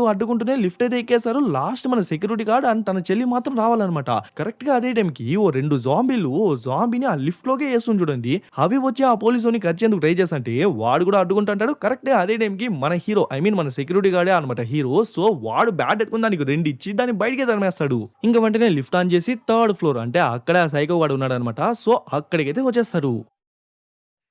అడ్డుకుంటూనే లిఫ్ట్ అయితే ఎక్కేసారు. లాస్ట్ మన సెక్యూరిటీ గార్డ్ అండ్ తన చెల్లి మాత్రం రావాలన్నమాట. కరెక్ట్‌గా అదే టైంకి ఓ 2 జాంబీలు ఓ జాంబీని ఆ లిఫ్ట్‌లోకే ఏస్తుంది చూడండి. అవి వచ్చి ఆ పోలీసోడిని కరిచేందుకు ట్రై చేస్తుంటే వాడు కూడా అడ్డుకుంటుంటాడు. కరెక్ట్‌గా అదే టైంకి మన హీరో ఐ మీన్ మన సెక్యూరిటీ గార్డే అన్నమాట హీరో. సో, వాడు బ్యాట్ ఎత్తుకొని దానికి 2 ఇచ్చి దాన్ని బయటికే తరిమేస్తాడు. ఇంక వెంటనే లిఫ్ట్ ఆన్ చేసి థర్డ్ ఫ్లోర్ అంటే అక్కడే ఆ సైకో గాడు ఉన్నాడన్నమాట. సో, అక్కడికైతే వచ్చేస్తారు.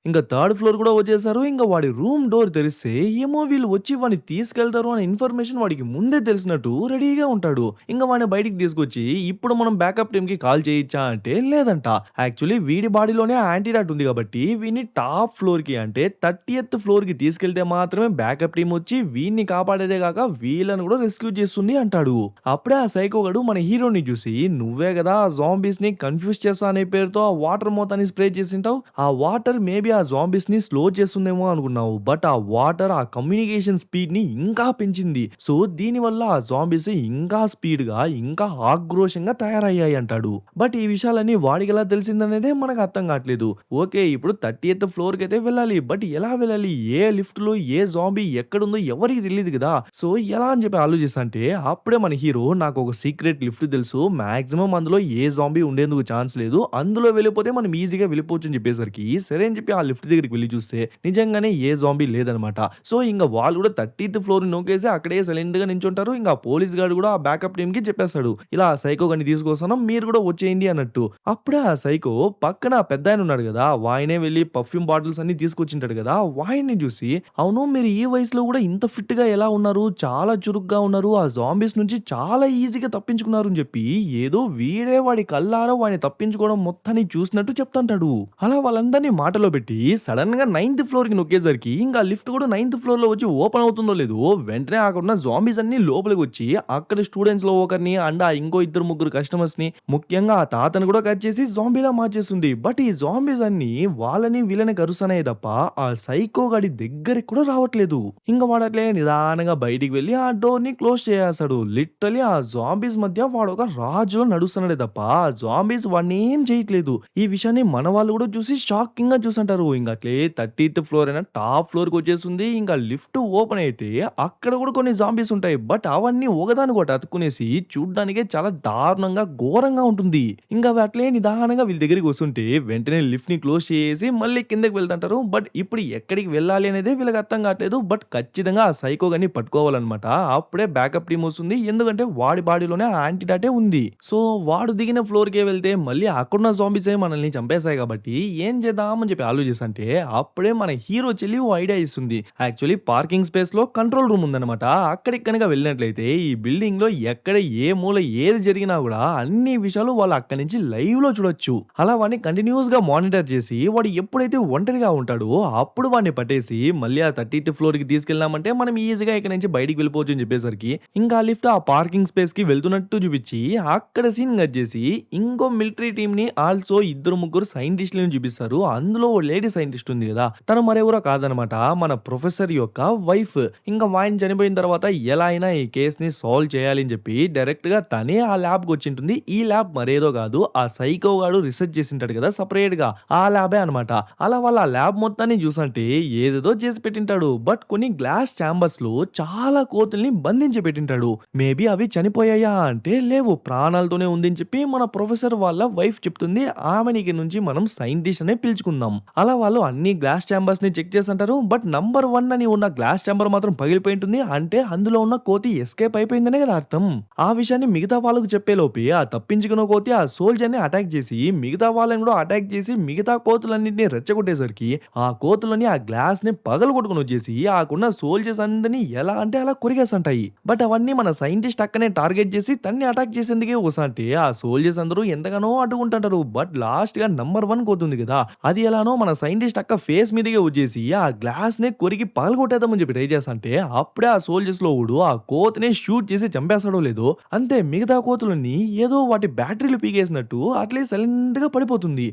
ఇంక థర్డ్ ఫ్లోర్ కూడా వచ్చేసారు. ఇంక వాడి రూమ్ డోర్ తెరిస్తే ఏమో వీళ్ళు వచ్చి వాడిని తీసుకెళ్తారు అనే ఇన్ఫర్మేషన్ వాడికి ముందే తెలిసినట్టు రెడీగా ఉంటాడు. ఇంక వాడిని బయటికి తీసుకొచ్చి ఇప్పుడు మనం బ్యాకప్ టీమ్‌కి కాల్ చేయొచ్చా అంటే లేదంట. యాక్చువల్లీ వీడి బాడీలోనే యాంటీడాట్ ఉంది కాబట్టి వీడిని టాప్ ఫ్లోర్‌కి అంటే 30థ్ ఫ్లోర్‌కి తీసుకెళ్తే మాత్రమే బ్యాకప్ టీమ్ వచ్చి వీడిని కాపాడేదే కాక వీళ్ళని కూడా రెస్క్యూ చేస్తుంది అంటాడు. అప్పుడే ఆ సైకో గాడు మన హీరోని చూసి నువ్వే కదా ఆ జాంబీస్‌ని కన్‌ఫ్యూజ్ చేస్తా అనే పేరుతో ఆ వాటర్ మొత్తాన్ని స్ప్రే చేసుంటావు. ఆ వాటర్ మేబీ ఆ జాంబీస్‌ని స్లో చేస్తుందేమో అనుకున్నావు. బట్ ఆ వాటర్ ఆ కమ్యూనికేషన్ స్పీడ్‌ని ఇంకా పెంచింది. సో, దీనివల్ల ఆ జాంబీస్ ఇంకా స్పీడ్‌గా, ఇంకా ఆక్రోషంగా తయారయ్యాయి అంటాడు. బట్ ఈ విషయాలన్నీ వాడికెలా తెలిసిందనేదే మనకు అర్థం కావట్లేదు. ఓకే. ఇప్పుడు 30థ్ ఫ్లోర్‌కైతే వెళ్ళాలి. బట్ ఎలా వెళ్ళాలి? ఏ లిఫ్ట్‌లో ఏ జాంబీ ఎక్కడుందో ఎవరికీ తెలీదు కదా! సో, ఎలా అని చెప్పి ఆలోచిస్తాంటే అప్పుడే మన హీరో నాకొక సీక్రెట్ లిఫ్ట్ తెలుసు. మాక్సిమం అందులో ఏ జాంబీ ఉండేందుకు ఛాన్స్ లేదు. అందులో వెళ్ళిపోతే మనం ఈజీగా వెళ్ళిపోవచ్చు అని చెప్పేసరికి సరే అని చెప్పి ఆ లిఫ్ట్ దగ్గరికి వెళ్లి చూస్తే నిజంగానే ఏ జాంబీ లేదనమాట. సో ఇంక వాళ్ళు కూడా 30థ్ ఫ్లోర్‌ని నొక్కేసి అక్కడే సైలెంట్‌గా నించుంటారు. ఇంక ఆ పోలీస్ గార్డ్ కూడా ఆ బ్యాకప్ టీమ్‌కి చెప్పేస్తాడు. ఇలా సైకో గాడిని తీసుకొస్తున్నాం మీరు కూడా వచ్చేయండి అన్నట్టు. అప్పుడే ఆ సైకో పక్కన పెద్దాయన ఉన్నాడు గదా! వాయనే వెళ్లి పర్ఫ్యూమ్ బాటిల్స్ అన్నీ తీసుకొచ్చింటాడు గదా! వాయిన్ని చూసి, "అవును మీరు ఈ వయసులో గూడా ఇంత ఫిట్‌గా ఎలా ఉన్నారు? చాలా చురుగ్గా ఉన్నారు. ఆ జాంబీస్ నుంచి చాలా ఈజీగా తప్పించుకున్నారు" అని జెప్పి ఏదో వీడే వాడి కళ్ళారా వాడిని తప్పించుకోవడం మొత్తాన్ని చూసినట్టు చెప్తుంటాడు. అలా వాళ్ళందరిని మాటలో పెట్టి సడెన్‌గా 9థ్ ఫ్లోర్‌కి నొక్కేసరికి ఇంక ఆ లిఫ్ట్ కూడా 9థ్ ఫ్లోర్‌లో వచ్చి ఓపెన్ అవుతుందో లేదో వెంటనే అక్కడున్న జాంబీస్ అన్నీ లోపలికొచ్చి అక్కడ స్టూడెంట్స్‌లో ఒకరిని అండ్ ఆ ఇంకో ఇద్దరు ముగ్గురు కస్టమర్స్‌ని ముఖ్యంగా ఆ తాతను కూడా కట్ చేసి జాంబీలా మార్చేస్తుంది. బట్ ఈ జాంబీస్ అన్నీ వాళ్ళని వీళ్ళని కరుస్తున్నాయి తప్ప ఆ సైకో గాడి దగ్గరికి కూడా రావట్లేదు. ఇంక వాడట్లే నిదానంగా బయటికి వెళ్లి ఆ డోర్‌ని క్లోజ్ చేసేస్తాడు. లిటరల్లీ ఆ జాంబీస్ మధ్య వాడొక రాజులా నడుస్తున్నాడే తప్ప ఆ జాంబీస్ వాడినేం చేయట్లేదు. ఈ విషయాన్ని మన వాళ్ళు కూడా చూసి షాకింగ్‌గా చూసుంటారు. ఇంక అట్లే 30థ్ ఫ్లోర్ అయినా టాప్ ఫ్లోర్‌కొచ్చేస్తుంది. ఇంకా లిఫ్ట్ ఓపెన్ అయితే అక్కడ కూడా కొన్ని జాంబీస్ ఉంటాయి. బట్ అవన్నీ ఒకదానికొకటి అతుక్కునేసి చూడ్డానికే చాలా దారుణంగా, ఘోరంగా ఉంటుంది. ఇంక అవి అట్లే నిదానంగా వీళ్ళ దగ్గరికి వస్తుంటే వెంటనే లిఫ్ట్‌ని క్లోజ్ చేసేసి మళ్ళీ కిందకి వెళ్తుంటారు. బట్ ఇప్పుడు ఎక్కడికి వెళ్ళాలి అనేదే వీళ్ళకి అర్థం కావట్లేదు. బట్ ఖచ్చితంగా ఆ సైకో గాడిని పట్టుకోవాలన్నమాట. అప్పుడే బ్యాకప్ టీమ్ వస్తుంది. ఎందుకంటే వాడి బాడీలోనే ఆ యాంటీడాటే ఉంది. సో వాడు దిగిన ఫ్లోర్‌కే వెళ్తే మళ్ళీ అక్కడున్న జాంబీసే మనల్ని చంపేస్తాయి కాబట్టి ఏం చేద్దాం అని చెప్పి ఆలోచిస్తుంటే అప్పుడే మన హీరో చెల్లి ఓ ఐడియా ఇస్తుంది. యాక్చువల్లీ పార్కింగ్ స్పేస్‌లో కంట్రోల్ రూమ్ ఉందన్నమాట. అక్కడికి గనుక వెళ్ళినట్లయితే ఈ బిల్డింగ్‌లో ఎక్కడ ఏ మూల ఏది జరిగినా కూడా అన్ని విషయాలు వాళ్ళు అక్కడి నుంచి లైవ్‌లో చూడొచ్చు. అలా వాడిని కంటిన్యూయస్‌గా మానిటర్ చేసి వాడు ఎప్పుడైతే ఒంటరిగా ఉంటాడో అప్పుడు వాడిని పట్టేసి మళ్ళీ ఆ 30థ్ ఫ్లోర్‌కి తీసుకెళ్ళామంటే మనం ఈజీగా ఇక్కడి నుంచి బయటికి వెళ్ళిపోవచ్చు అని చెప్పేసరికి ఇంకా లిఫ్ట్ ఆ పార్కింగ్ స్పేస్‌కి వెళ్తున్నట్టు చూపించి అక్కడ సీన్ కట్ చేసి ఇంకో మిలిటరీ టీమ్‌ని ఆల్సో ఇద్దరు ముగ్గురు సైంటిస్ట్‌లని చూపిస్తారు. అందులో ఓ లేడీ సైంటిస్ట్ ఉంది కదా! తను మరెవరో కాదనమాట మన ప్రొఫెసర్ యొక్క వైఫ్. ఇంకా ఆయన చనిపోయిన తర్వాత ఎలా అయినా ఈ కేస్‌ని సాల్వ్ చేయాలి అని చెప్పి డైరెక్ట్‌గా తనే ఆ ల్యాబ్‌కి వచ్చింటుంది. ఈ ల్యాబ్ మరేదో కాదు ఆ సైకో గాడు రిసర్చ్ చేసింటాడు కదా! సెపరేట్‌గా ఆ ల్యాబే అనమాట. అలా వాళ్ళ ఆ ల్యాబ్ మొత్తాన్ని చూసంటే ఏదేదో చేసి పెట్టింటాడు. బట్ కొన్ని గ్లాస్ చాంబర్స్‌లో చాలా కోతుల్ని బంధించి పెట్టింటాడు. మేబీ అవి చనిపోయాయా అంటే లేవు ప్రాణాలతోనే ఉంది అని చెప్పి మన ప్రొఫెసర్ వాళ్ళ వైఫ్ చెప్తుంది. ఆమెని ఇక నుంచి మనం సైంటిస్ట్ అనే పిలుచుకుందాం. అలా వాళ్ళు అన్ని గ్లాస్ చాంబర్స్‌ని చెక్ చేసంటారు. బట్ నంబర్ 1 అని ఉన్న గ్లాస్ చాంబర్ మాత్రం పగిలిపోయి ఉంటుంది. అంటే అందులో ఉన్న కోతి ఎస్కేప్ అయిపోయిందనే కదా అర్థం. ఆ విషయాన్ని మిగతా వాళ్ళకు చెప్పేలోపే ఆ తప్పించుకున్న కోతి ఆ సోల్జర్‌ని అటాక్ చేసి మిగతా వాళ్ళని కూడా అటాక్ చేసి మిగతా కోతులన్నిటిని రెచ్చగొట్టేసరికి ఆ కోతులని ఆ గ్లాస్‌ని పగలగొట్టుకొని వచ్చేసి ఆకున్న సోల్జర్స్ అందరిని ఎలా అంటే అలా కొరికేస్తుంటాయి. బట్ అవన్నీ మన సైంటిస్ట్ అక్కనే టార్గెట్ చేసి తన్ని అటాక్ చేసేందుకే వస్తాంటే ఆ సోల్జర్స్ అందరూ ఎంతగానో అడ్డుకుంటుంటారు. బట్ లాస్ట్‌గా నంబర్ 1 కోతుంది కదా! అది ఎలానో మన సైంటిస్ట్ అక్క ఫేస్ మీదకే వచ్చేసి ఆ గ్లాస్‌ని కొరికి పగలగొట్టేద్దామని చెప్పి ట్రై చేస్తాంటే అప్పుడే ఆ సోల్జర్స్‌లో ఒకడు ఆ కోతిని షూట్ చేసి చంపేస్తాడో లేదో అంతే మిగతా కోతులన్నీ ఏదో వాటి బ్యాటరీలు పీకేసినట్టు అట్లే సైలెంట్‌గా పడిపోతుంది.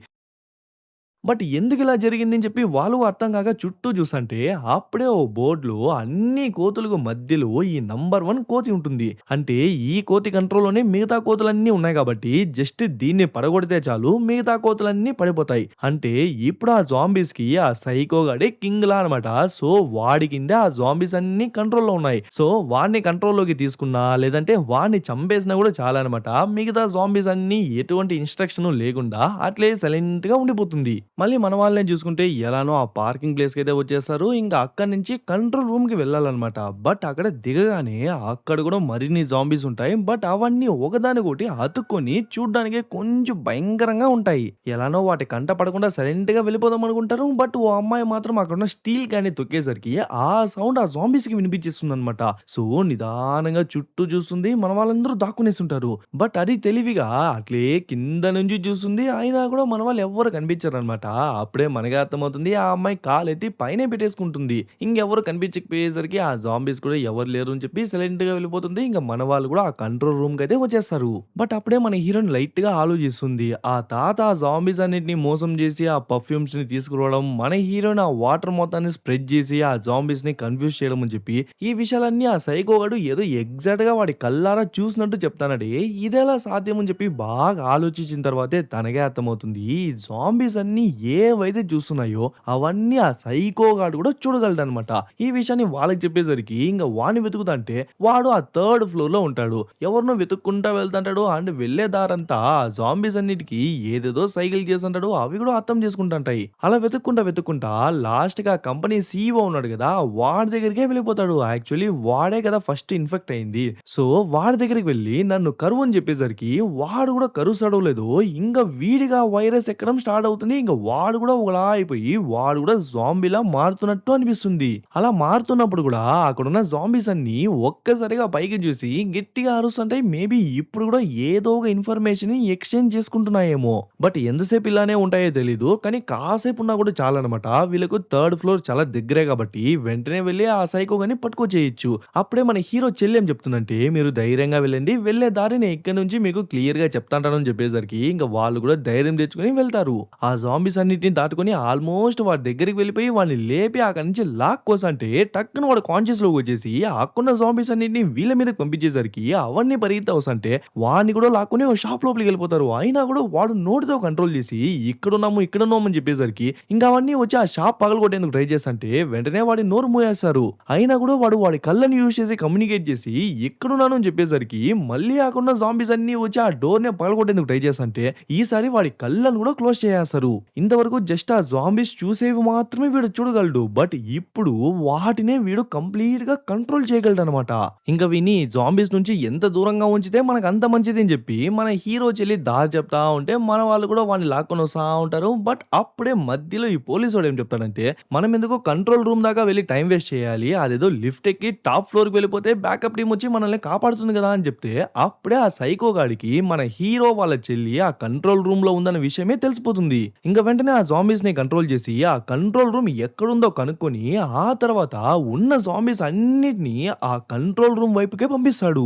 బట్ ఎందుకిలా జరిగిందని చెప్పి వాళ్ళు అర్థం కాక చుట్టూ చూసంటే అప్పుడే ఓ బోర్డ్‌లో అన్ని కోతులకు మధ్యలో ఈ నంబర్ 1 కోతి ఉంటుంది. అంటే ఈ కోతి కంట్రోల్‌లోనే మిగతా కోతులన్నీ ఉన్నాయి కాబట్టి జస్ట్ దీన్ని పడగొడితే చాలు మిగతా కోతులన్నీ పడిపోతాయి. అంటే ఇప్పుడు ఆ జాంబీస్‌కి ఆ సైకో గాడే కింగ్‌లా అన్నమాట. సో వాడి కిందే ఆ జాంబీస్ అన్నీ కంట్రోల్‌లో ఉన్నాయి. సో వాడిని కంట్రోల్‌లోకి తీసుకున్నా లేదంటే వాడిని చంపేసినా కూడా చాలన్నమాట. మిగతా జాంబీస్ అన్నీ ఎటువంటి ఇన్‌స్ట్రక్షన్ లేకుండా అట్లే సైలెంట్‌గా ఉండిపోతుంది. మళ్ళీ మన వాళ్ళనే చూసుకుంటే ఎలానో ఆ పార్కింగ్ ప్లేస్‌కైతే వచ్చేస్తారు. ఇంక అక్కడి నుంచి కంట్రోల్ రూమ్‌కి వెళ్ళాలన్నమాట. బట్ అక్కడ దిగగానే అక్కడ కూడా మరిన్ని జాంబీస్ ఉంటాయి. బట్ అవన్నీ ఒకదానికొకటి అతుక్కొని చూడ్డానికి కొంచెం భయంకరంగా ఉంటాయి. ఎలానో వాటి కంట పడకుండా సైలెంట్‌గా వెళ్ళిపోదాం అనుకుంటారు. బట్ ఓ అమ్మాయి మాత్రం అక్కడున్న స్టీల్ క్యాన్‌ని తొక్కేసరికి ఆ సౌండ్ ఆ జాంబీస్‌కి వినిపించేస్తుందన్నమాట. సో నిదానంగా చుట్టూ చూస్తుంది. మన వాళ్ళందరూ దాక్కునేసుంటారు. బట్ అది తెలివిగా అట్లే కింద నుంచి చూస్తుంది. అయినా కూడా మన వాళ్ళు ఎవ్వరు కనిపించరన్నమాట. అప్పుడే మనకే అర్థమవుతుంది ఆ అమ్మాయి కాలెత్తి పైనే పెట్టేసుకుంటుంది. ఇంకెవరు కనిపించకపోయేసరికి ఆ జాంబీస్ కూడా ఎవరు లేరు అని చెప్పి సైలెంట్‌గా వెళ్ళిపోతుంది. ఇంక మన వాళ్ళు కూడా ఆ కంట్రోల్ రూమ్‌కైతే వచ్చేస్తారు. బట్ అప్పుడే మన హీరోయిన్ లైట్‌గా ఆలోచిస్తుంది. ఆ తాత ఆ జాంబీస్ అన్నిటిని మోసం చేసి ఆ పర్ఫ్యూమ్స్‌ని తీసుకురావడం, మన హీరోయిన్ ఆ వాటర్ మొత్తాన్ని స్ప్రెడ్ చేసి ఆ జాంబీస్‌ని కన్‌ఫ్యూజ్ చేయడం అని చెప్పి ఈ విషయాలన్నీ ఆ సైకో గాడు ఏదో ఎగ్జాక్ట్‌గా వాడి కళ్ళారా చూసినట్టు చెప్తానడే ఇదెలా సాధ్యం అని చెప్పి బాగా ఆలోచించిన తర్వాతే తనకే అర్థమవుతుంది. ఈ జాంబీస్ అన్నీ ఏవైతే చూస్తున్నాయో అవన్నీ ఆ సైకో గాడు కూడా చూడగలడనమాట. ఈ విషయాన్ని వాళ్ళకి చెప్పేసరికి ఇంక వాడిని వెతుకుతంటే వాడు ఆ థర్డ్ ఫ్లోర్‌లో ఉంటాడు. ఎవరినో వెతుక్కుంటా వెళ్తుంటాడు. అండ్ వెళ్ళే దారంతా ఆ జాంబీస్ అన్నిటికి ఏదేదో సైగలు చేస్తుంటాడు. అవి కూడా అర్థం చేసుకుంటుంటాయి. అలా వెతుక్కుంటా లాస్ట్‌కి ఆ కంపెనీ సీఈఓ ఉన్నాడు కదా! వాడి దగ్గరికే వెళ్ళిపోతాడు. యాక్చువల్లీ వాడే కదా ఫస్ట్ ఇన్ఫెక్ట్ అయింది. సో, వాడి దగ్గరికి వెళ్లి నన్ను కరువు అని చెప్పేసరికి వాడు కూడా కరువు సడవలేదు. ఇంక వీడిగా వైరస్ ఎక్కడం స్టార్ట్ అవుతుంది. ఇంక వాడు కూడా ఒకలా అయిపోయి వాడు కూడా జాంబీలా మారుతున్నట్టు అనిపిస్తుంది. అలా మారుతున్నప్పుడు కూడా అక్కడున్న జాంబీస్ అన్నీ ఒక్కసారిగా పైకి చూసి గట్టిగా అరుస్తుంటాయి. మేబీ ఇప్పుడు కూడా ఏదో ఒక ఇన్ఫర్మేషన్ ఎక్స్చేంజ్ చేసుకుంటున్నాయేమో. బట్ ఎంతసేపు ఇలానే ఉంటాయో తెలీదు. కానీ కాసేపు ఉన్నా కూడా చాలనమాట. వీళ్ళకు థర్డ్ ఫ్లోర్ చాలా దగ్గరే కాబట్టి వెంటనే వెళ్లి ఆ సైకో గాని పట్టుకొచ్చేయొచ్చు. అప్పుడే మన హీరో చెల్లి ఏం చెప్తుందంటే, "మీరు ధైర్యంగా వెళ్ళండి. వెళ్ళే దారి నేను ఇక్కడి నుంచి మీకు క్లియర్‌గా చెప్తాంటాను" అని చెప్పేసరికి ఇంక వాళ్ళు కూడా ధైర్యం తెచ్చుకొని వెళ్తారు. ఆ జాంబీస్ అన్నిటిని దాటుకొని ఆల్మోస్ట్ వాడి దగ్గరికి వెళ్ళిపోయి వాడిని లేపి అక్కడి నుంచి లాక్కోసంటే టక్కున వాడు కాన్షియస్‌లోకి వచ్చేసి అక్కడున్న జాంబీస్ అన్నిటిని వీళ్ళ మీదకి పంపించేసరికి అవన్నీ పరిగెత్తా వస్తుంటే వాడిని కూడా లాక్కొని ఒక షాప్ లోపలికి వెళ్ళిపోతారు. అయినా కూడా వాడు నోటితో కంట్రోల్ చేసి ఇక్కడున్నాము అని చెప్పేసరికి ఇంకా అవన్నీ వచ్చి ఆ షాప్ పగలగొట్టేందుకు ట్రై చేస్తుంటే వెంటనే వాడి నోరు మూయేస్తారు. అయినా కూడా వాడి కళ్ళని యూజ్ చేసి కమ్యూనికేట్ చేసి ఇక్కడున్నాను అని చెప్పేసరికి మళ్ళీ అక్కడున్న జాంబీస్ అన్నీ వచ్చి ఆ డోర్‌ని పగలగొట్టేందుకు ట్రై చేస్తుంటే ఈసారి వాడి కళ్ళను కూడా క్లోజ్ చేసేస్తారు. ఇంతవరకు జస్ట్ ఆ జాంబీస్ చూసేవి మాత్రమే వీడు చూడగలడు. బట్ ఇప్పుడు వాటినే వీడు కంప్లీట్‌గా కంట్రోల్ చేయగలడనమాట. ఇంక విని జాంబీస్ నుంచి ఎంత దూరంగా ఉంచితే మనకు అంత మంచిది అని చెప్పి మన హీరో చెల్లి దారి చెప్తా ఉంటే మన వాళ్ళు కూడా వాడిని లాక్కొని వస్తా ఉంటారు. బట్ అప్పుడే మధ్యలో ఈ పోలీసోడు ఏం చెప్తాడంటే, మనం ఎందుకు కంట్రోల్ రూమ్ దాకా వెళ్ళి టైం వేస్ట్ చేయాలి. అదేదో లిఫ్ట్ ఎక్కి టాప్ ఫ్లోర్‌కి వెళ్ళిపోతే బ్యాకప్ టీమ్ వచ్చి మనల్ని కాపాడుతుంది కదా అని చెప్తే అప్పుడే ఆ సైకో గాడికి మన హీరో వాళ్ళ చెల్లి ఆ కంట్రోల్ రూమ్‌లో ఉందన్న విషయమే తెలిసిపోతుంది. ఇంక వెంటనే ఆ జాంబీస్‌ని కంట్రోల్ చేసి ఆ కంట్రోల్ రూమ్ ఎక్కడుందో కనుక్కొని ఆ తర్వాత ఉన్న జాంబీస్ అన్నిటిని ఆ కంట్రోల్ రూమ్ వైపుకే పంపిస్తాడు.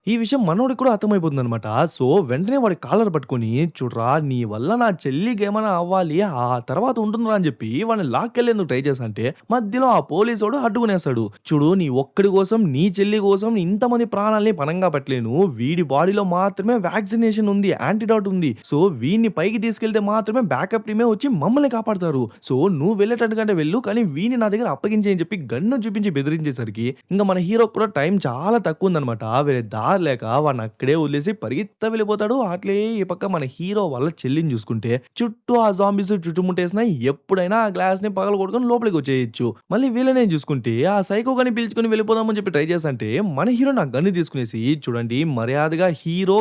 ఈ విషయం మనోడికి కూడా అర్థమైపోతుందనమాట. సో, వెంటనే వాడి కాలర్ పట్టుకొని, "చూడరా నీ వల్ల నా చెల్లికేమైనా అవ్వాలి. ఆ తర్వాత ఉంటుందిరా" అని చెప్పి వాడిని లాక్కెళ్ళేందుకు ట్రై చేస్తాంటే, మధ్యలో ఆ పోలీసోడు అడ్డుకునేస్తాడు. "చూడు నీ ఒక్కడి కోసం, నీ చెల్లి కోసం ఇంతమంది ప్రాణాల్ని పణంగా పెట్టలేను. వీడి బాడీలో మాత్రమే వ్యాక్సినేషన్ ఉంది. యాంటిడోట్ ఉంది. సో, వీడిని పైకి తీసుకెళ్తే మాత్రమే బ్యాకప్ టీమే వచ్చి మమ్మల్ని కాపాడతారు. సో, నువ్వు వెళ్ళేటట్టుకంటే వెళ్ళు. కానీ వీడిని నా దగ్గర అప్పగించేయి" అని చెప్పి గన్ను చూపించి బెదిరించేసరికి, ఇంక మన హీరోకి కూడా టైం చాలా తక్కువుందనమాట. వేరే దారి లేక వాడిని అక్కడే వదిలేసి పరిగెత్తా వెళ్ళిపోతాడు. అట్లే ఈ పక్క మన హీరో వాళ్ళ చెల్లిని చూసుకుంటే చుట్టూ ఆ జాంబీస్ చుట్టుముట్టేసినా ఎప్పుడైనా ఆ గ్లాస్‌ని పగలగొట్టుకొని లోపలికి వచ్చేయొచ్చు. మళ్ళీ వీళ్ళనే చూసుకుంటే ఆ సైకో గాని పిలుచుకొని వెళ్ళిపోదామని చెప్పి ట్రై చేస్తంటే మన హీరో నా గన్ను తీసుకునేసి చూడండి మర్యాదగా హీరో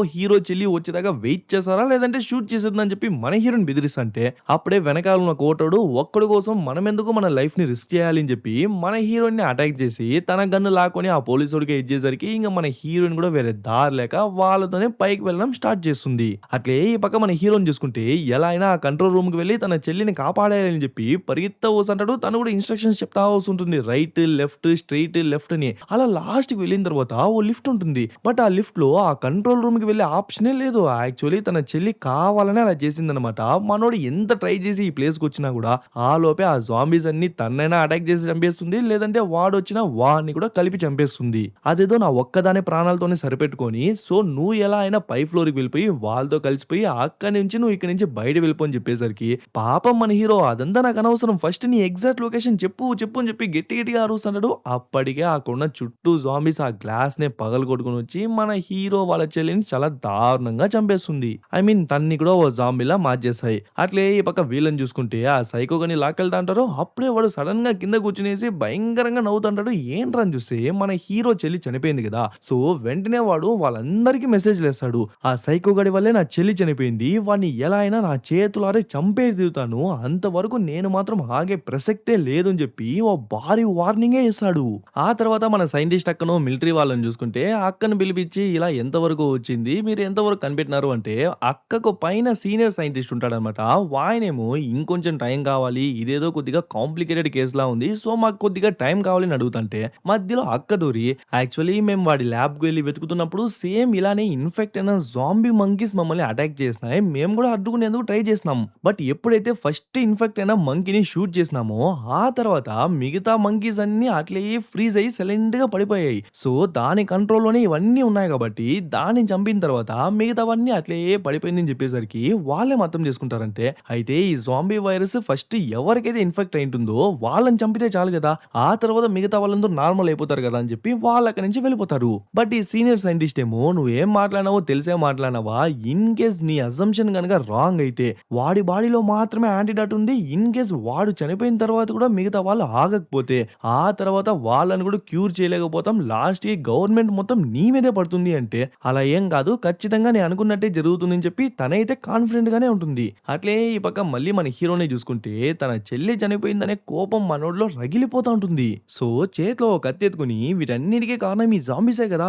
చెల్లి వచ్చేదాకా వెయిట్ చేస్తారా లేదంటే షూట్ చేసేద్దని చెప్పి మన హీరోని బెదిరిస్తంటే అప్పుడే వెనకాల ఉన్న కోటోడు ఒక్కడి కోసం మనమెందుకు మన లైఫ్‌ని రిస్క్ చేయాలి అని చెప్పి మన హీరోయిన్‌ని అటాక్ చేసి తన గన్ను లాక్కొని ఆ పోలీసోడికి ఇచ్చేసరికి ఇంక మన హీరోయిన్ కూడా వేరే దారి లేక వాళ్ళతోనే పైకి వెళ్ళడం స్టార్ట్ చేస్తుంది. అట్లే ఈ పక్క మన హీరోని చూసుకుంటే ఎలా అయినా ఆ కంట్రోల్ రూమ్‌కి వెళ్లి తన చెల్లిని కాపాడాలని చెప్పి పరిగెత్తా వస్తుంటాడు. తను కూడా ఇన్‌స్ట్రక్షన్స్ చెప్తా వస్తుంటుంది. రైట్, లెఫ్ట్, స్ట్రెయిట్, లెఫ్ట్ అని. అలా లాస్ట్‌కి వెళ్ళిన తర్వాత ఓ లిఫ్ట్ ఉంటుంది. బట్ ఆ లిఫ్ట్‌లో ఆ కంట్రోల్ రూమ్‌కి వెళ్ళే ఆప్షనే లేదు. యాక్చువల్లీ తన చెల్లి కావాలనే అలా చేసిందనమాట. మనోడు ఎంత ట్రై చేసి ఈ ప్లేస్‌కి వచ్చినా కూడా ఆ లోపే ఆ జాంబీస్ అన్ని తన్నైనా అటాక్ చేసి చంపేస్తుంది. లేదంటే వాడొచ్చినా వాడిని కూడా కలిపి చంపేస్తుంది. అదేదో నా ఒక్కదాని ప్రాణాలతోనే సరిపెట్టుకొని సో నువ్వు ఎలా అయినా పై ఫ్లోర్‌కి వెళ్ళిపోయి వాళ్ళతో కలిసిపోయి అక్కడి నుంచి నువ్వు ఇక్కడి నుంచి బయట వెళ్ళిపో అని చెప్పేసరికి పాపం మన హీరో అదంతా నాకు అనవసరం ఫస్ట్ నీ ఎగ్జాక్ట్ లొకేషన్ చెప్పు అని చెప్పి గట్టిగా అరుస్తున్నాడు. అప్పటికే అక్కడున్న చుట్టూ జాంబీస్ ఆ గ్లాస్‌ని పగలగొట్టుకొని వచ్చి మన హీరో వాళ్ళ చెల్లిని చాలా దారుణంగా చంపేస్తుంది. ఐ మీన్ తన్ని కూడా ఓ జాంబీలా మార్చేస్తాయి. అట్లే ఈ పక్క వీళ్ళని చూసుకుంటే ఆ సైకో గాని లాక్కెళ్తా అంటారు. అప్పుడే వాడు సడెన్‌గా కింద కూర్చునేసి భయంకరంగా నవ్వుతుంటాడు. ఏంట్రా అని చూస్తే మన హీరో చెల్లి చనిపోయింది కదా! సో వెంటనే వాడు వాళ్ళందరికీ మెసేజ్‌లేస్తాడు. ఆ సైకో గాడి వల్లే నా చెల్లి చనిపోయింది. వాడిని ఎలా అయినా నా చేతులారే చంపేసి తీరుతాను. అంతవరకు నేను మాత్రం ఆగే ప్రసక్తే లేదు అని చెప్పి ఓ భారీ వార్నింగే ఇస్తాడు. ఆ తర్వాత మన సైంటిస్ట్ అక్కను మిలిటరీ వాళ్ళని చూసుకుంటే అక్కను పిలిపించి ఇలా ఎంతవరకు వచ్చింది? మీరు ఎంతవరకు కనిపెట్టినారు అంటే అక్కకు పైన సీనియర్ సైంటిస్ట్ ఉంటాడనమాట. వాయనేమో ఇంకొంచెం టైం కావాలి. ఇదేదో కొద్దిగా కాంప్లికేటెడ్ కేస్‌లా ఉంది. సో మాకు కొద్దిగా టైం కావాలని అడుగుతంటే మధ్యలో అక్క దూరి యాక్చువల్లీ మేము వాడి ల్యాబ్‌కి వెళ్లి వెతుకుతున్నాం వెతుకుతున్నప్పుడు సేమ్ ఇలానే ఇన్ఫెక్ట్ అయిన జాంబీ మంకీస్ మమ్మల్ని అటాక్ చేసినాయి. మేము కూడా అడ్డుకునేందుకు ట్రై చేసినాం. బట్ ఎప్పుడైతే ఫస్ట్ ఇన్ఫెక్ట్ అయిన మంకీని షూట్ చేసినామో ఆ తర్వాత మిగతా మంకీస్ అన్నీ అట్లే ఫ్రీజ్ అయ్యి సైలెంట్‌గా పడిపోయాయి. సో, దాని కంట్రోల్‌లోనే ఇవన్నీ ఉన్నాయి కాబట్టి దాన్ని చంపిన తర్వాత మిగతావన్నీ అట్లే పడిపోయిందని చెప్పేసరికి వాళ్ళేం అర్థం చేసుకుంటారంటే, అయితే ఈ జాంబీ వైరస్ ఫస్ట్ ఎవరికైతే ఇన్ఫెక్ట్ అయింటుందో వాళ్ళని చంపితే చాలు గదా! ఆ తర్వాత మిగతా వాళ్ళందరూ నార్మల్ అయిపోతారు గదా! అని చెప్పి వాళ్ళక్కడి నుంచి వెళ్ళిపోతారు. బట్ ఈ సీనియర్ సైంటిస్ట్ ఏమో నువ్వేం మాట్లాడినావో తెలిసే మాట్లాడినావా? ఇన్ కేస్ నీ అజంప్షన్ గనక రాంగ్ అయితే వాడి బాడీలో మాత్రమే యాంటిడాట్ ఉంది. ఇన్ కేస్ వాడు చనిపోయిన తర్వాత కూడా మిగతా వాళ్ళు ఆగకపోతే ఆ తర్వాత వాళ్ళని కూడా క్యూర్ చేయలేకపోతాం. లాస్ట్‌కి గవర్నమెంట్ మొత్తం నీ మీదే పడుతుంది అంటే, అలా ఏం కాదు ఖచ్చితంగా నేను అనుకున్నట్టే జరుగుతుందని చెప్పి తనైతే కాన్ఫిడెంట్ గానే ఉంటుంది. అట్లే ఈ పక్క మళ్ళీ మన హీరోని చూసుకుంటే తన చెల్లి చనిపోయిందనే కోపం మనోడిలో రగిలిపోతా ఉంటుంది. సో, చేతిలో ఒక కత్తి ఎత్తుకొని వీటన్నిటికి కారణం ఈ జాంబీసే కదా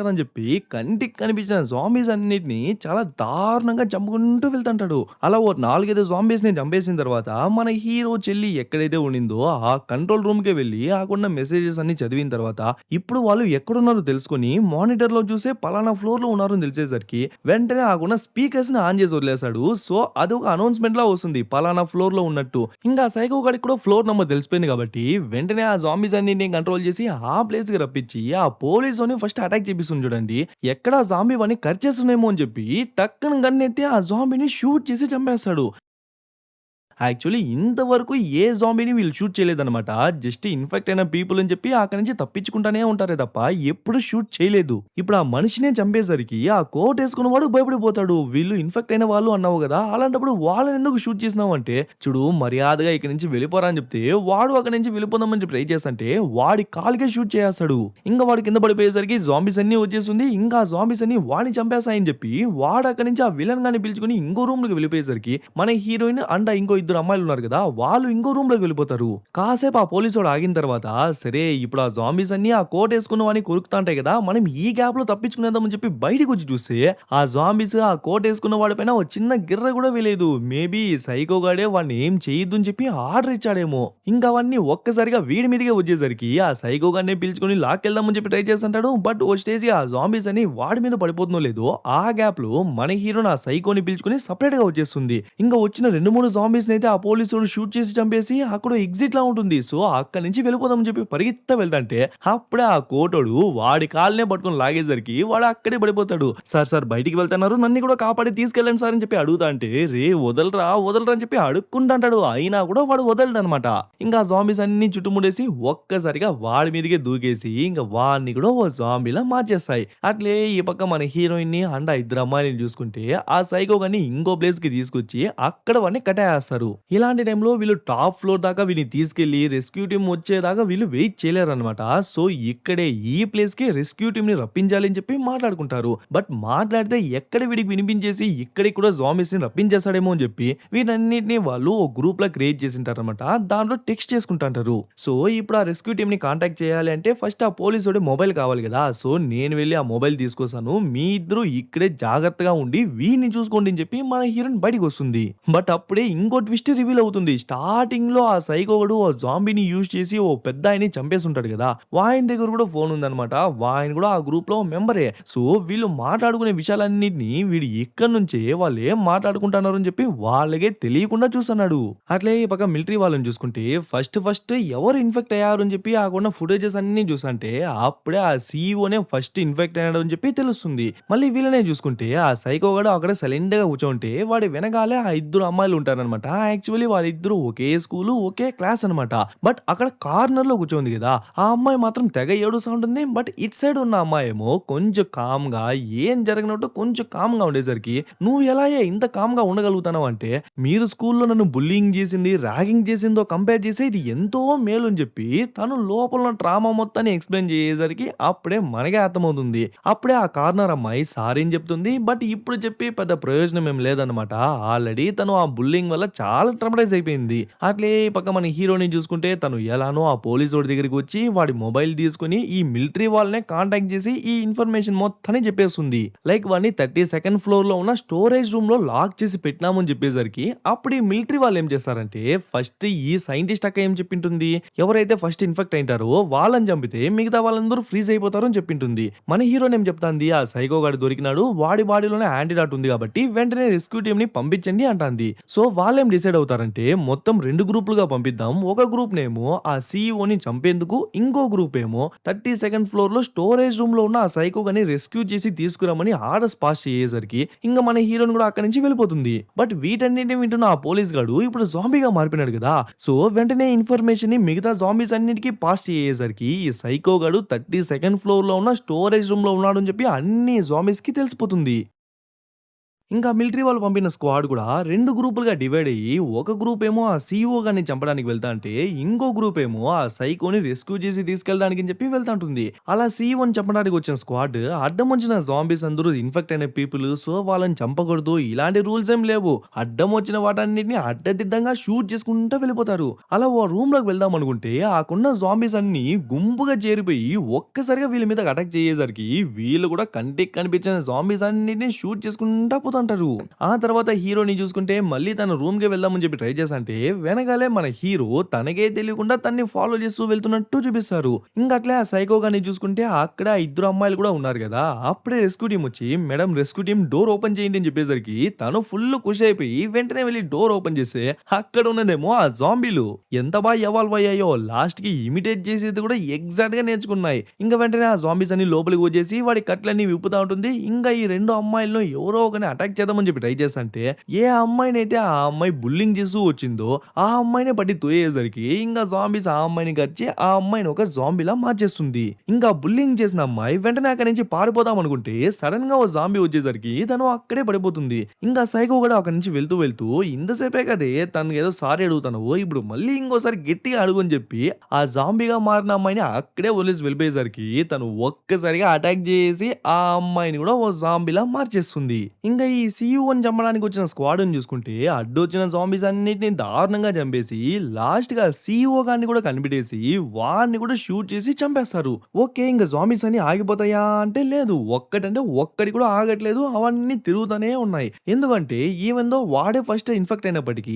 అని చెప్పి కంటికి కనిపించిన జాంబీస్ అన్నిటిని చాలా దారుణంగా చంపుకుంటూ వెళ్తుంటాడు. అలా ఓ 4, 5 జాంబీస్‌ని చంపేసిన తర్వాత మన హీరో చెల్లి ఎక్కడైతే ఉండిందో ఆ కంట్రోల్ రూమ్‌కే వెళ్లి ఆకున్న మెసేజెస్ అన్ని చదివిన తర్వాత ఇప్పుడు వాళ్ళు ఎక్కడున్నారో తెలుసుకొని మానిటర్‌లో చూసే పలానా ఫ్లోర్‌లో ఉన్నారని తెలిసేసరికి వెంటనే ఆకున్న స్పీకర్స్‌ని ఆన్ చేసి వదిలేసాడు. సో, అదొక అనౌన్స్‌మెంట్‌లా వస్తుంది పలానా ఫ్లోర్‌లో ఉన్నట్టు. ఇంకా సైకో గాడికి కూడా ఫ్లోర్ నంబర్ తెలిసిపోయింది కాబట్టి వెంటనే ఆ జాంబీస్ అన్నిటిని కంట్రోల్ చేసి ఆ ప్లేస్‌కి రప్పించి ఆ పోలీసోని ఫస్ట్ అటాక్ చేపిస్తుంది చూడండి. ఎక్కడ ఆ జాంబీ వాడిని కరిచేస్తుందేమో అని చెప్పి టక్కున గన్ ఎత్తి ఆ జాంబీని షూట్ చేసి చంపేస్తాడు. యాక్చువల్లీ ఇంతవరకు ఏ జాంబీని వీళ్ళు షూట్ చేయలేదన్నమాట. జస్ట్ ఇన్ఫెక్ట్ అయిన పీపుల్ అని చెప్పి అక్కడి నుంచి తప్పించుకుంటానే ఉంటారే తప్ప ఎప్పుడు షూట్ చేయలేదు. ఇప్పుడు ఆ మనిషినే చంపేసరికి ఆ కోట్ ఏసుకున్న వాడు భయపడిపోతాడు. వీళ్ళు ఇన్ఫెక్ట్ అయిన వాళ్ళు అన్నావు కదా! అలాంటప్పుడు వాళ్ళని ఎందుకు షూట్ చేసినావు అంటే, చూడు మర్యాదగా ఇక్కడి నుంచి వెళ్ళిపోరా అని చెప్తే వాడు అక్కడి నుంచి వెళ్ళిపోదామని చెప్పి ట్రై చేస్తుంటే వాడి కాలుకే షూట్ చేసేస్తాడు. ఇంకా వాడు కింద పడిపోయేసరికి జాంబీస్ అన్నీ వచ్చేస్తుంది. ఇంకా ఆ జాంబీస్ అన్నీ వాడిని చంపేస్తాయని చెప్పి వాడు అక్కడి నుంచి ఆ విలన్ గాని పిలుచుకొని ఇంకో రూమ్‌లోకి వెళ్ళిపోయేసరికి మన హీరోయిన్ అండ్ ఇంకో ఇద్దరు అమ్మాయిలున్నారు గదా! వాళ్ళు ఇంకో రూమ్‌లోకి వెళ్ళిపోతారు. కాసేపు ఆ పోలీసోడు ఆగిన తర్వాత, సరే ఇప్పుడు ఆ జాంబీస్ అన్నీ ఆ కోట్ ఏసుకున్న వాడిని కొరుకుతాంటాయి గదా! మనం ఈ గ్యాప్‌లో తప్పించుకునేద్దాం అని చెప్పి బయటికొచ్చి చూస్తే, ఆ జాంబీస్ ఆ కోట్ ఏసుకున్న వాడి పైన ఓ చిన్న గిర్ర గూడా వేయలేదు. మేబీ సైకో గాడే వాడిని ఏం చేయొద్దు అని చెప్పి ఆర్డర్ ఇచ్చాడేమో. ఇంకా అవన్నీ ఒక్కసారిగా వీడి మీదకే వచ్చేసరికి ఆ సైకో గాడినే పిలుచుకొని లాక్కెళ్దామని చెప్పి ట్రై చేస్తుంటాడు. బట్ ఓ స్టేజ్‌కి ఆ జాంబీస్ అన్ని వాడి మీద పడిపోతుందో లేదో, ఆ గ్యాప్‌లో మన హీరోని ఆ సైకోని పిలుచుకొని సెపరేట్‌గా వచ్చేస్తుంది. ఇంకా వచ్చిన 2, 3 జాంబీస్‌నైతే ఆ పోలీసోడు షూట్ చేసి చంపేసి అక్కడ ఎగ్జిట్‌లా ఉంటుంది. సో, అక్కడి నుంచి వెళ్ళిపోదామని చెప్పి పరిగెత్తుతా వెళ్తంటే అప్పుడే ఆ కోటోడు వాడి కాళ్ళనే పట్టుకొని లాగేసరికి వాడు అక్కడే పడిపోతాడు. సార్ బయటికి వెళ్తున్నారు. నన్ను కూడా కాపాడి తీసుకెళ్ళండి సార్ అని చెప్పి అడుగుతాంటే, రే వదలరా అని చెప్పి అడుక్కుంటాంటాడు. అయినా కూడా వాడు వదలడనమాట. ఇంకా ఆ జాంబీస్ అన్ని చుట్టుముడేసి ఒక్కసారిగా వాడి మీదకే దూకేసి ఇంక వాడిని కూడా ఓ జాంబీలా మార్చేస్తాయి. అట్లే ఈ పక్క మన హీరోయిన్‌ని అండ్ ఆ ఇద్దరు అమ్మాయిలని చూసుకుంటే ఆ సైకో గాడిని ఇంకో ప్లేస్‌కి తీసుకొచ్చి అక్కడ వాడిని కట్టేస్తారు. ఇలాంటి టైంలో వీళ్ళు టాప్ ఫ్లోర్ దాకా వీడిని తీసుకెళ్ళి రెస్క్యూ టీమ్ వచ్చేదాకా వీళ్ళు వెయిట్ చేయలేరన్నమాట. సో, ఇక్కడే ఈ ప్లేస్‌కి రెస్క్యూ టీమ్‌ని రప్పించాలి అని చెప్పి మాట్లాడుకుంటారు. బట్ మాట్లాడితే ఎక్కడ వీడికి వినిపించేసి ఇక్కడికి కూడా జాంబీస్‌ని రప్పించేస్తాడేమో అని చెప్పి వీటన్నిటిని వాళ్ళు ఓ గ్రూప్‌లా క్రియేట్ చేసింటారన్నమాట. దాంట్లో టెక్స్ట్ చేసుకుంటుంటారు. సో, ఇప్పుడు ఆ రెస్క్యూ టీమ్‌ని కాంటాక్ట్ చేయాలి అంటే ఫస్ట్ ఆ పోలీసోడి మొబైల్ కావాలి కదా! సో, నేను వెళ్లి ఆ మొబైల్ తీసుకొస్తాను. మీ ఇద్దరు ఇక్కడే జాగ్రత్తగా ఉండి వీడిని చూసుకోండి అని చెప్పి మన హీరోయిన్ బయటికొస్తుంది. బట్ అప్పుడే ఇంకో ట్విస్ట్ రివీల్ అవుతుంది. స్టార్టింగ్‌లో ఆ సైకోగాడు ఆ జాంబీని యూజ్ చేసి ఓ పెద్దాయన్ని చంపేసుంటాడు కదా! వాయన దగ్గర కూడా ఫోన్ ఉందన్నమాట. వాయన కూడా ఆ గ్రూప్‌లో మెంబరే. సో, వీళ్ళు మాట్లాడుకునే విషయాలన్నిటిని వీడు ఇక్కడి నుంచే వాళ్ళు ఏం మాట్లాడుకుంటున్నారు అని చెప్పి వాళ్ళకే తెలియకుండా చూస్తున్నాడు. అట్లే ఈ పక్క మిలిటరీ వాళ్ళని చూసుకుంటే ఫస్ట్ ఎవరు ఇన్ఫెక్ట్ అయ్యారు అని చెప్పి ఆకున్న ఫుటేజెస్ అన్నీ చూసంటే అప్పుడే ఆ సీఈఓనే ఫస్ట్ ఇన్ఫెక్ట్ అయ్యాడు అని చెప్పి తెలుస్తుంది. మళ్ళీ వీళ్ళనే చూసుకుంటే ఆ సైకోగాడు అక్కడ సైలెంట్‌గా కూర్చోంటే వాడి వెనకాలే ఆ ఇద్దరు అమ్మాయిలు ఉంటారన్నమాట. యాక్చువల్లీ వాళ్ళిద్దరూ ఒకే స్కూలు, ఒకే క్లాస్ అన్నమాట. బట్ అక్కడ కార్నర్‌లో కూర్చోంది కదా! ఆ అమ్మాయి మాత్రం తెగ ఏడుస్తా ఉంటుంది. బట్ ఇటు సైడ్ ఉన్న అమ్మాయేమో కొంచెం కామ్‌గా ఏం జరగనట్టు కొంచెం కామ్‌గా ఉండేసరికి నువ్వు ఎలాయ్యా ఇంత కామ్‌గా ఉండగలుగుతున్నావు అంటే, మీరు స్కూల్‌లో నన్ను బుల్లీయింగ్ చేసింది, ర్యాగింగ్ చేసిందో కంపేర్ చేస్తే ఇది ఎంతో మేలు అని చెప్పి తను లోపల ఉన్న ట్రామా మొత్తాన్ని ఎక్స్‌ప్లెయిన్ చేసేసరికి అప్పుడే మనకే అర్థమవుతుంది. అప్పుడే ఆ కార్నర్ అమ్మాయి సారీ అని చెప్తుంది. బట్ ఇప్పుడు చెప్పి పెద్ద ప్రయోజనం ఏం లేదన్నమాట. ఆల్రెడీ తను ఆ బుల్లింగ్ వల్ల చాలా చాలా ట్రమటైజ్ అయిపోయింది. అట్లే ఈ పక్క మన హీరోని చూసుకుంటే తను ఎలానో ఆ పోలీసోడి దగ్గరికి వచ్చి వాడి మొబైల్ తీసుకొని ఈ మిలిటరీ వాళ్ళనే కాంటాక్ట్ చేసి ఈ ఇన్ఫర్మేషన్ మొత్తాన్ని చెప్పేస్తుంది. లైక్ వాడిని 32nd ఫ్లోర్‌లో ఉన్న స్టోరేజ్ రూమ్‌లో లాక్ చేసి పెట్టినామని చెప్పేసరికి అప్పుడు ఈ మిలిటరీ వాళ్ళు ఏం చేస్తారంటే ఫస్ట్ ఈ సైంటిస్ట్ అక్క ఏం చెప్పింటుంది, ఎవరైతే ఫస్ట్ ఇన్ఫెక్ట్ అయింటారో వాళ్ళని చంపితే మిగతా వాళ్ళందరూ ఫ్రీజ్ అయిపోతారు అని చెప్పింటుంది. మన హీరోని ఏం చెప్తాంది, ఆ సైకో గాడు దొరికినాడు, వాడి బాడీలోనే యాంటీడాట్ ఉంది కాబట్టి వెంటనే రెస్క్యూ టీమ్ ని పంపించండి అంటాంది. సో వాళ్ళేం డిసైడ్ అవుతారంటే మొత్తం 2 గ్రూపులుగా పంపిద్దాం. ఒక గ్రూప్ నేమో ఆ సీఈఓని చంపేందుకు, ఇంకో గ్రూప్ ఏమో 32nd ఫ్లోర్ లో స్టోరేజ్ రూమ్ లో ఉన్న ఆ సైకో గాని రెస్క్యూ చేసి తీసుకురామని ఆర్డర్స్ పాస్ చేసేసరికి ఇంకా మన హీరోని కూడా అక్కడి నుంచి వెళ్ళిపోతుంది. బట్ వీటన్నిటిని వింటున్న ఆ పోలీస్ గాడు ఇప్పుడు జాంబీగా మారిపోయినాడు కదా. సో వెంటనే ఇన్ఫర్మేషన్ ని మిగతా జాంబీస్ అన్నిటికీ పాస్ చేసేసరికి ఈ సైకో గాడు 32nd ఫ్లోర్ లో ఉన్న స్టోరేజ్ రూమ్ లో ఉన్నాడు అని చెప్పి అన్ని జాంబీస్ కి తెలిసిపోతుంది. ఇంకా మిలిటరీ వాళ్ళు పంపిన స్క్వాడ్ కూడా 2 గ్రూపులుగా డివైడ్ అయ్యి, ఒక గ్రూప్ ఏమో ఆ సీఈఓ గారిని చంపడానికి వెళ్తా అంటే, ఇంకో గ్రూప్ ఏమో ఆ సైకోని రెస్క్యూ చేసి తీసుకెళ్ళడానికి అని చెప్పి వెళ్తాంటుంది. అలా సీఈఓని చంపడానికి వచ్చిన స్క్వాడ్ అడ్డం వచ్చిన జాంబీస్ అందరూ ఇన్ఫెక్ట్ అయిన పీపుల్, సో వాళ్ళని చంపకూడదు ఇలాంటి రూల్స్ ఏం లేవు. అడ్డం వచ్చిన వాటన్నిటిని అడ్డదిడ్డంగా షూట్ చేసుకుంటూ వెళ్ళిపోతారు. అలా ఓ రూమ్ లోకి వెళ్దాం అనుకుంటే ఆకున్న జాంబీస్ అన్ని గుంపుగా చేరిపోయి ఒక్కసారిగా వీళ్ళ మీద అటాక్ చేసేసరికి వీళ్ళు కూడా కంటికి కనిపించిన జాంబీస్ అన్నిటిని షూట్ చేసుకుంటా పోతుంటారు. ఆ తర్వాత హీరోని చూసుకుంటే మళ్ళీ తన రూమ్ కి వెళ్దామని చెప్పి ట్రై చేసంటే వెనకాలే మన హీరో తనకే తెలియకుండా తన్ని ఫాలో చేస్తూ వెళ్తున్నట్టు చూపిస్తారు. ఇంకా అట్లే ఆ సైకో గాని చూసుకుంటే అక్కడ 2 అమ్మాయిలు కూడా ఉన్నారు కదా. అప్పుడే రెస్క్యూ టీం వచ్చి madam rescue team door open చేయండి అని చెప్పేసరికి తను ఫుల్ ఖుషి అయిపోయి వెంటనే వెళ్ళి డోర్ ఓపెన్ చేస్తే అక్కడ ఉన్నదేమో ఆ జాంబీలు. ఎంత బాగా ఎవాల్వ్ అయ్యాయో లాస్ట్ కి ఇమిటేట్ చేసేది కూడా ఎగ్జాక్ట్ గా నేర్చుకున్నాయి. ఇంకా వెంటనే ఆ జాంబీస్ అన్ని లోపలికి వచ్చేసి వాడి కట్లన్నీ విప్పుతా ఉంటుంది. ఇంకా ఈ 2 అమ్మాయిలను ఎవరో ఒకరిని అటాక్ చేద్దామని చెప్పి ట్రై చేస్తుంటే ఏ అమ్మాయినైతే ఆ అమ్మాయి బుల్లింగ్ చేస్తూ వచ్చిందో ఆ అమ్మాయిని పట్టి తోయేసరికి ఇంకా జాంబీస్ ఆ అమ్మాయిని గచ్చి ఆ అమ్మాయిని ఒక జాంబీలా మార్చేస్తుంది. ఇంకా బుల్లింగ్ చేసిన అమ్మాయి వెంటనే అక్కడి నుంచి పారిపోదాం అనుకుంటే సడన్ గా ఓ జాంబీ వచ్చేసరికి తను అక్కడే పడిపోతుంది. ఇంకా సైకో కూడా అక్కడి నుంచి వెళ్తూ వెళ్తూ ఇంతసేపే కదే తనకి ఏదో సారీ అడుగుతాను, ఇప్పుడు మళ్ళీ ఇంకోసారి గట్టిగా అడుగు అని చెప్పి ఆ జాంబీగా మారిన అమ్మాయిని అక్కడే వదిలేసి వెళ్ళిపోయేసరికి తను ఒక్కసారిగా అటాక్ చేసి ఆ అమ్మాయిని కూడా ఓ జాంబీలా మార్చేస్తుంది. ఇంకా ఈ సీఈఓని చంపడానికి వచ్చిన స్క్వాడ్‌ని చూసుకుంటే అడ్డొచ్చిన జాంబీస్ అన్నిటిని దారుణంగా చంపేసి లాస్ట్‌గా సీఈఓ గారిని కూడా కనిపెట్టేసి వాడిని కూడా షూట్ చేసి చంపేస్తారు. ఓకే. ఇంక జాంబీస్ అన్ని ఆగిపోతాయా అంటే లేదు. ఒక్కటంటే ఒక్కటి కూడా ఆగట్లేదు. అవన్నీ తిరుగుతూనే ఉన్నాయి. ఎందుకంటే ఈవెన్ దో వాడే ఫస్ట్ ఇన్ఫెక్ట్ అయినప్పటికీ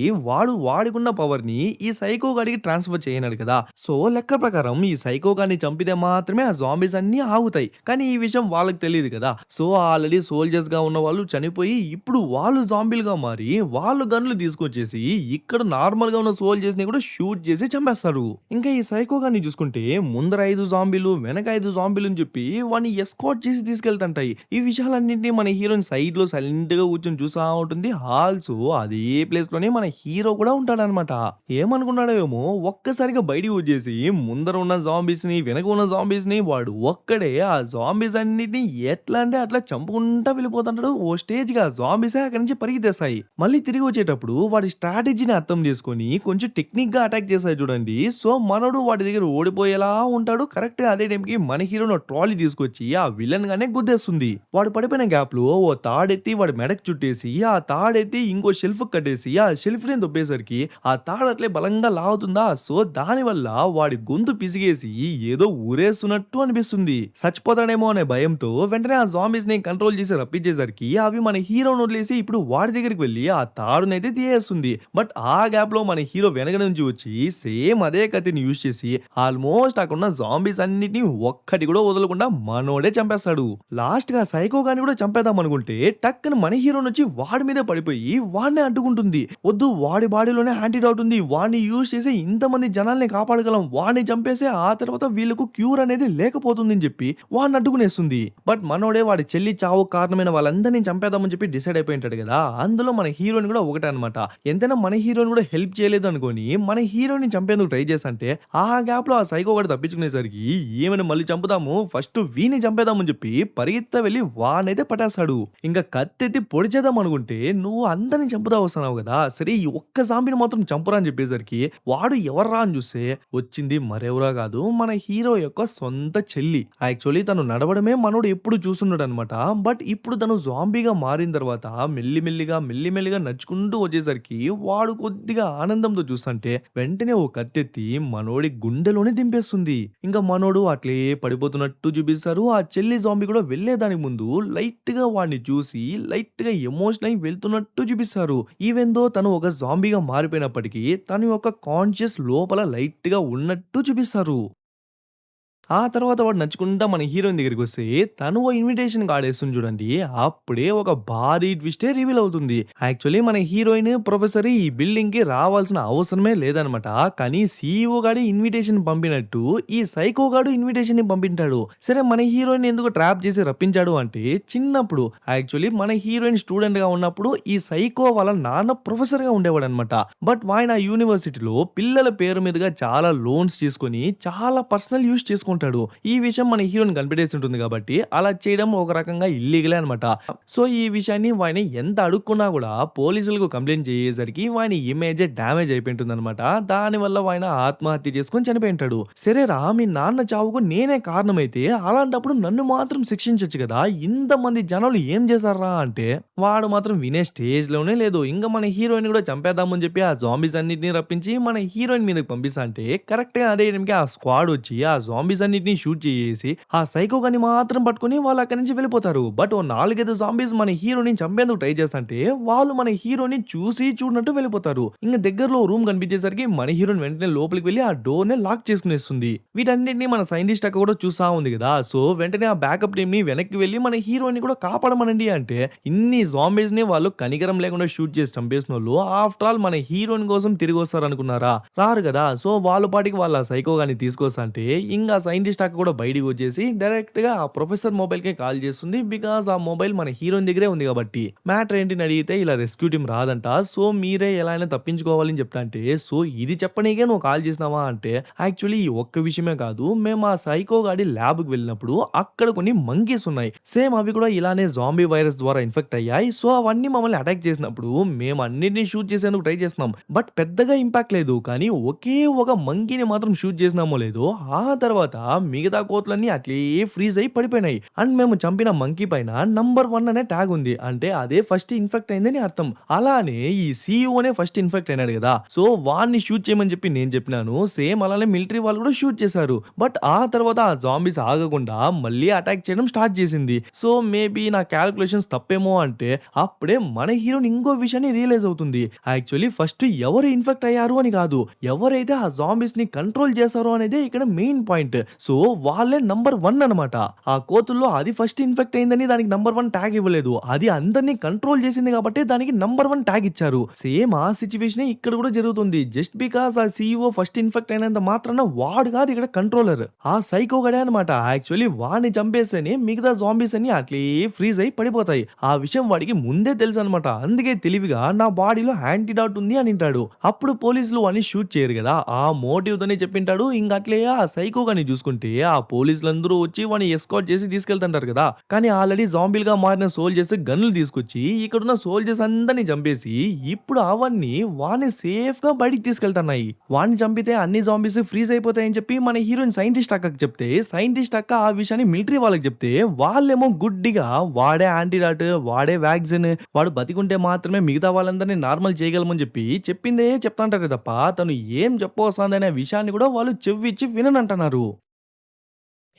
వాడికున్న పవర్‌ని ఈ సైకో గాడికి ట్రాన్స్‌ఫర్ చేయనాడు కదా. సో లెక్క ప్రకారం ఈ సైకో గాడిని చంపితే మాత్రమే ఆ జాంబీస్ అన్నీ ఆగుతాయి. కానీ ఈ విషయం వాళ్ళకి తెలీదు కదా. సో ఆల్రెడీ సోల్జర్స్‌గా ఉన్న వాళ్ళు చనిపోయి ఇప్పుడు వాళ్ళు జాంబీలుగా మారి వాళ్ళు గన్‌లు తీసుకొచ్చేసి ఇక్కడ నార్మల్‌గా ఉన్న సోల్జర్స్‌ని కూడా షూట్ చేసి చంపేస్తారు. ఇంకా ఈ సైకో గాడిని చూసుకుంటే ముందర 5 జాంబీలు వెనక 5 జాంబీలు అని చెప్పి వాడిని ఎస్కార్ట్ చేసి తీసుకెళ్తుంటాయి. ఈ విషయాలన్నింటినీ మన హీరోయిన్ సైడ్‌లో సైలెంట్‌గా కూర్చొని చూస్తా ఉంటుంది. ఆల్సో అదే ప్లేస్‌లోనే మన హీరో కూడా ఉంటాడనమాట. ఏమనుకున్నాడో ఏమో ఒక్కసారిగా బయటికి వచ్చేసి ముందర ఉన్న జాంబీస్‌ని వెనక ఉన్న జాంబీస్‌ని వాడు ఒక్కడే ఆ జాంబీస్ అన్నిటిని ఎట్లా అంటే అట్లా చంపుకుంటా వెళ్ళిపోతుంటాడు. ఓ స్టేజ్‌కి ఆ జాంబీసే అక్కడి నుంచి పరిగెత్తేస్తాయి. మళ్ళీ తిరిగి వచ్చేటప్పుడు వాడి స్ట్రాటజీని అర్థం చేసుకొని కొంచెం టెక్నిక్‌గా అటాక్ చేస్తాయి చూడండి. సో మనోడు వాడి దగ్గర ఓడిపోయేలా ఉంటాడు. కరెక్ట్‌గా అదే టైంకి మన హీరోని ఒక ట్రాలీ తీసుకొచ్చి ఆ విలన్ గానే గుద్దేస్తుంది. వాడు పడిపోయిన గ్యాప్‌లో ఓ తాడెత్తి వాడి మెడకు చుట్టేసి ఆ తాడెత్తి ఇంకో షెల్ఫ్‌కి కట్టేసి ఆ షెల్ఫ్‌ని దొబ్బేసరికి ఆ తాడు అట్లే బలంగా లాగుతుందా. సో దానివల్ల వాడి గొంతు పిసిగేసి ఏదో ఊరేస్తున్నట్టు అనిపిస్తుంది. చచ్చిపోతాడేమో అనే భయంతో వెంటనే ఆ జాంబీస్‌ని కంట్రోల్ చేసి రప్పించేసరికి అవి మన హీరోని వదిలేసి ఇప్పుడు వాడి దగ్గరికి వెళ్ళి ఆ తాడునైతే తీయేస్తుంది. బట్ ఆ గ్యాప్ లో మన హీరో వెనక నుంచి వచ్చి సేమ్ అదే కత్తిని యూజ్ చేసి ఆల్మోస్ట్ అక్కడున్న జాంబీస్ అన్నిటిని ఒక్కటి కూడా వదలకుండా మనోడే చంపేస్తాడు. లాస్ట్ గా సైకో గాని కూడా చంపేద్దాం అనుకుంటే టక్కన మన హీరో నుంచి వాడి మీదే పడిపోయి వాడిని అడ్డుకుంటుంది. వద్దు, వాడి బాడీలోనే యాంటీడోట్ ఉంది, వాడిని యూజ్ చేసి ఇంతమంది జనాల్ని కాపాడగలం, వాడిని చంపేసి ఆ తర్వాత వీళ్ళకు క్యూర్ అనేది లేకపోతుంది అని చెప్పి వాడిని అడ్డుకునేస్తుంది. బట్ మనోడే వాడి చెల్లి చావు కారణమైన వాళ్ళందరినీ చంపేద్దామని చెప్పి డిసైడ్ అయిపోయి ఉంటాడు కదా. అందులో మన హీరోయిన్ కూడా ఒకటే అనమాట. ఎంతైనా మన హీరోయిన్ కూడా హెల్ప్ చేయలేదు అనుకోని మన హీరోని చంపేందుకు ట్రై చేస్తుంటే ఆ గ్యాప్ లో ఆ సైకో కూడా తప్పించుకునేసరికి ఏమైనా మళ్ళీ చంపుదాము, ఫస్ట్ వీని చంపేద్దామని చెప్పి పరిగెత్త వెళ్ళి వానైతే పట్టేస్తాడు. ఇంకా కత్తెత్తి పొడి చేద్దాం అనుకుంటే నువ్వు అందరిని చంపుదా వస్తున్నావు కదా, సరే ఈ ఒక్క జాంబీని మాత్రం చంపురా అని చెప్పేసరికి వాడు ఎవర్రా అని చూస్తే వచ్చింది మరెవరా కాదు, మన హీరో యొక్క సొంత చెల్లి. యాక్చువల్లీ తను నడవడమే మనోడు ఎప్పుడు చూస్తున్నాడు అనమాట. బట్ ఇప్పుడు తను జాంబీగా మారింది మారిన తర్వాత మెల్లిమెల్లిగా నడుచుకుంటూ వచ్చేసరికి వాడు కొద్దిగా ఆనందంతో చూస్తుంటే వెంటనే ఓ కత్తెత్తి మనోడి గుండెలోనే దింపేస్తుంది. ఇంకా మనోడు అట్లే పడిపోతున్నట్టు చూపిస్తారు. ఆ చెల్లి జాంబీ కూడా వెళ్ళేదానికి ముందు లైట్‌గా వాడిని చూసి లైట్‌గా ఎమోషన్ అయ్యి వెళ్తున్నట్టు చూపిస్తారు. ఈవెన్ దో తను ఒక జాంబీగా మారిపోయినప్పటికీ తన యొక్క కాన్షియస్ లోపల లైట్‌గా ఉన్నట్టు చూపిస్తారు. ఆ తర్వాత వాడు నడుచుకుంటా మన హీరోయిన్ దగ్గరికొస్తే, తను ఓ ఇన్విటేషన్ కార్డ్ ఏస్తుంది చూడండి. అప్పుడే ఒక భారీ ట్విస్టే రివీల్ అవుతుంది. యాక్చువల్లీ మన హీరోయిన్, ప్రొఫెసర్ ఈ బిల్డింగ్‌కి రావాల్సిన అవసరమే లేదనమాట. కానీ సీఈఓ గాడే ఇన్విటేషన్ పంపినట్టు ఈ సైకో గాడు ఇన్విటేషన్‌ని పంపింటాడు. సరే మన హీరోయిన్ ఎందుకు ట్రాప్ చేసి రప్పించాడు అంటే, చిన్నప్పుడు యాక్చువల్లీ మన హీరోయిన్ స్టూడెంట్‌గా ఉన్నప్పుడు ఈ సైకో వాళ్ళ నాన్న ప్రొఫెసర్‌గా ఉండేవాడనమాట. బట్ ఆయన ఆ యూనివర్సిటీలో పిల్లల పేరు మీదుగా చాలా లోన్స్ తీసుకొని చాలా పర్సనల్ యూజ్ చేసుకుంటాడు. ఈ విషయం మన హీరో‌ని కనిపెట్టేసి ఉంటుంది కాబట్టి అలా చేయడం ఒక రకంగా ఇల్లీగలే అనమాట. సో, ఈ విషయాన్ని వాడిని ఎంత అడుక్కున్నా గూడా పోలీసులకు కంప్లెయింట్ చేసేసరికి వాని ఇమేజే డ్యామేజ్ అయిపోయింటుందనమాట. దానివల్ల వాయన ఆత్మహత్య చేసుకొని చనిపోయుంటాడు. సరేరా మీ నాన్న చావుకు నేనే కారణమైతే అలాంటప్పుడు నన్ను మాత్రం శిక్షించొచ్చు కదా! ఇంతమంది జనాలు ఏం చేశార్రా అంటే వాడు మాత్రం వినే స్టేజ్‌లోనే లేదు. ఇంక మన హీరోయిన్‌ని కూడా చంపేద్దామని చెప్పి ఆ జాంబీస్ అన్నిటిని రప్పించి మన హీరోయిన్ మీదకి పంపిస్తా అంటే కరెక్ట్‌గా అదే టైంకి ఆ స్క్వాడ్ వచ్చి ఆ జాంబీస్ అన్నిటిని షూట్ చేసేసి ఆ సైకో గాడిని మాత్రం పట్టుకొని వాళ్ళు అక్కడి నుంచి వెళ్ళిపోతారు. బట్ ఓ 4, 5 జాంబీస్ మన హీరోని చంపేందుకు ట్రై చేస్తంటే వాళ్ళు మన హీరోని చూసి చూడనట్టు వెళ్ళిపోతారు. ఇంక దగ్గరలో రూమ్ కనిపించేసరికి మన హీరోయిన్ వెంటనే లోపలికి వెళ్లి ఆ డోర్‌ని లాక్ చేసుకునేస్తుంది. వీటన్నిటిని మన సైంటిస్ట్ అక్క కూడా చూస్తా ఉంది కదా! సో, వెంటనే ఆ బ్యాకప్ టీమ్‌ని వెనక్కి వెళ్లి మన హీరోయిన్‌ని కూడా కాపాడమనండి అంటే ఇన్ని జాంబీస్‌ని వాళ్ళు కనికరం లేకుండా షూట్ చేసి చంపేసినోళ్ళు ఆఫ్టర్ ఆల్ మన హీరోయిన్ కోసం తిరిగొస్తారనుకున్నారా? రారు కదా! సో, వాళ్ళ పాటికి వాళ్ళ సైకో గాడిని తీసుకొస్తాంటే ఇంగ సైంటిస్ట్ అక్క కూడా బయటికి వచ్చేసి డైరెక్ట్‌గా ఆ ప్రొఫెసర్ మొబైల్‌కే కాల్ చేస్తుంది. బికాజ్ ఆ మొబైల్ మన హీరోయిన్ దగ్గరే ఉంది కాబట్టి. మ్యాటర్ ఏంటి అని అడిగితే ఇలా రెస్క్యూ టీమ్ రాదంట. సో, మీరే ఎలా అయినా తప్పించుకోవాలని చెప్తాంటే సో, ఇది చెప్పనీకే నువ్వు కాల్ చేసినావా అంటే యాక్చువల్లీ ఈ ఒక్క విషయమే కాదు. మేము ఆ సైకో గాడి ల్యాబ్‌కి వెళ్ళినప్పుడు అక్కడ కొన్ని మంకీస్ ఉన్నాయి. సేమ్ అవి కూడా ఇలానే జాంబీ వైరస్ ద్వారా ఇన్ఫెక్ట్ అయ్యాయి. సో, అవన్నీ మమ్మల్ని అటాక్ చేసినప్పుడు మేము అన్నిటిని షూట్ చేసేందుకు ట్రై చేస్తున్నాం. బట్ పెద్దగా ఇంపాక్ట్ లేదు. కానీ ఒకే ఒక మంకీని మాత్రం షూట్ చేసినామో లేదో ఆ తర్వాత మిగతా కోతులన్నీ అట్లే ఫ్రీజ్ అయ్యి పడిపోయినాయి. అండ్ మేము చంపిన మంకీ పైన నంబర్ 1 అనే ట్యాగ్ ఉంది. అంటే అదే ఫస్ట్ ఇన్ఫెక్ట్ అయిందని అర్థం. అలానే ఈ సీఈఓనే ఫస్ట్ ఇన్ఫెక్ట్ అయినాడు కదా! సో, వాడిని షూట్ చేయమని చెప్పి నేను చెప్పినాను. సేమ్ అలానే మిలిటరీ వాళ్ళు కూడా షూట్ చేశారు. బట్ ఆ తర్వాత ఆ జాంబీస్ ఆగకుండా మళ్ళీ అటాక్ చేయడం స్టార్ట్ చేసింది. సో, మేబీ నా కాలిక్యులేషన్స్ తప్పేమో అంటే అప్పుడే మన హీరోయిన్ ఇంకో విషయాన్ని రియలైజ్ అవుతుంది. యాక్చువల్లీ ఫస్ట్ ఎవరు ఇన్ఫెక్ట్ అయ్యారు అని కాదు. ఎవరైతే ఆ జాంబీస్‌ని కంట్రోల్ చేశారో అనేదే ఇక్కడ మెయిన్ పాయింట్. సో, వాళ్ళే నంబర్ 1 అన్నమాట. ఆ కోతుల్లో అది ఫస్ట్ ఇన్ఫెక్ట్ అయిందని దానికి నంబర్ 1 ట్యాగ్ ఇవ్వలేదు. అది అందరిని కంట్రోల్ చేసింది కాబట్టి దానికి నంబర్ 1 ట్యాగ్ ఇచ్చారు. సేమ్ ఆ సిట్యుయేషనే ఇక్కడ కూడా జరుగుతుంది. జస్ట్ బికాజ్ ఆ సీఈఓ ఫస్ట్ ఇన్ఫెక్ట్ అయినంత మాత్రాన వాడు కాదు ఇక్కడ కంట్రోలర్. ఆ సైకో గడే అన్నమాట. యాక్చువల్లీ వాడిని చంపేస్తేనే మిగతా జాంబీస్ అన్ని అట్లే ఫ్రీజ్ అయ్యి పడిపోతాయి. ఆ విషయం వాడికి ముందే తెలుసన్నమాట. అందుకే తెలివిగా నా బాడీలో యాంటీడాట్ ఉంది అని అంటాడు. అప్పుడు పోలీసులు వాడిని షూట్ చేయరు కదా! ఆ మోటివ్ తోనే చెప్పింటాడు. ఇంక అట్లే ఆ సైకో గాని చూసుకుంటే ఆ పోలీసులందరూ వచ్చి వాడిని ఎస్కార్ట్ చేసి తీసుకెళ్తుంటారు కదా! కానీ ఆల్రెడీ జాంబీలుగా మారిన సోల్జర్స్ గన్నులు తీసుకొచ్చి ఇక్కడున్న సోల్జర్స్ అందరిని చంపేసి ఇప్పుడు అవన్నీ వాడిని సేఫ్‌గా బయటికి తీసుకెళ్తున్నాయి. వాడిని చంపితే అన్ని జాంబీస్ ఫ్రీజ్ అయిపోతాయని చెప్పి మన హీరోయిన్ సైంటిస్ట్ అక్కకి చెప్తే సైంటిస్ట్ అక్క ఆ విషయాన్ని మిలిటరీ వాళ్ళకి చెప్తే వాళ్ళేమో గుడ్డిగా వాడే యాంటీడాట్, వాడే వ్యాక్సిన్, వాడు బతికుంటే మాత్రమే మిగతా వాళ్ళందరిని నార్మల్ చేయగలమని చెప్పి చెప్పిందే చెప్తాంటారే తప్ప తను ఏం చెప్పొస్తాందనే విషయాన్ని కూడా వాళ్ళు చెవిచ్చి విననంటున్నారు.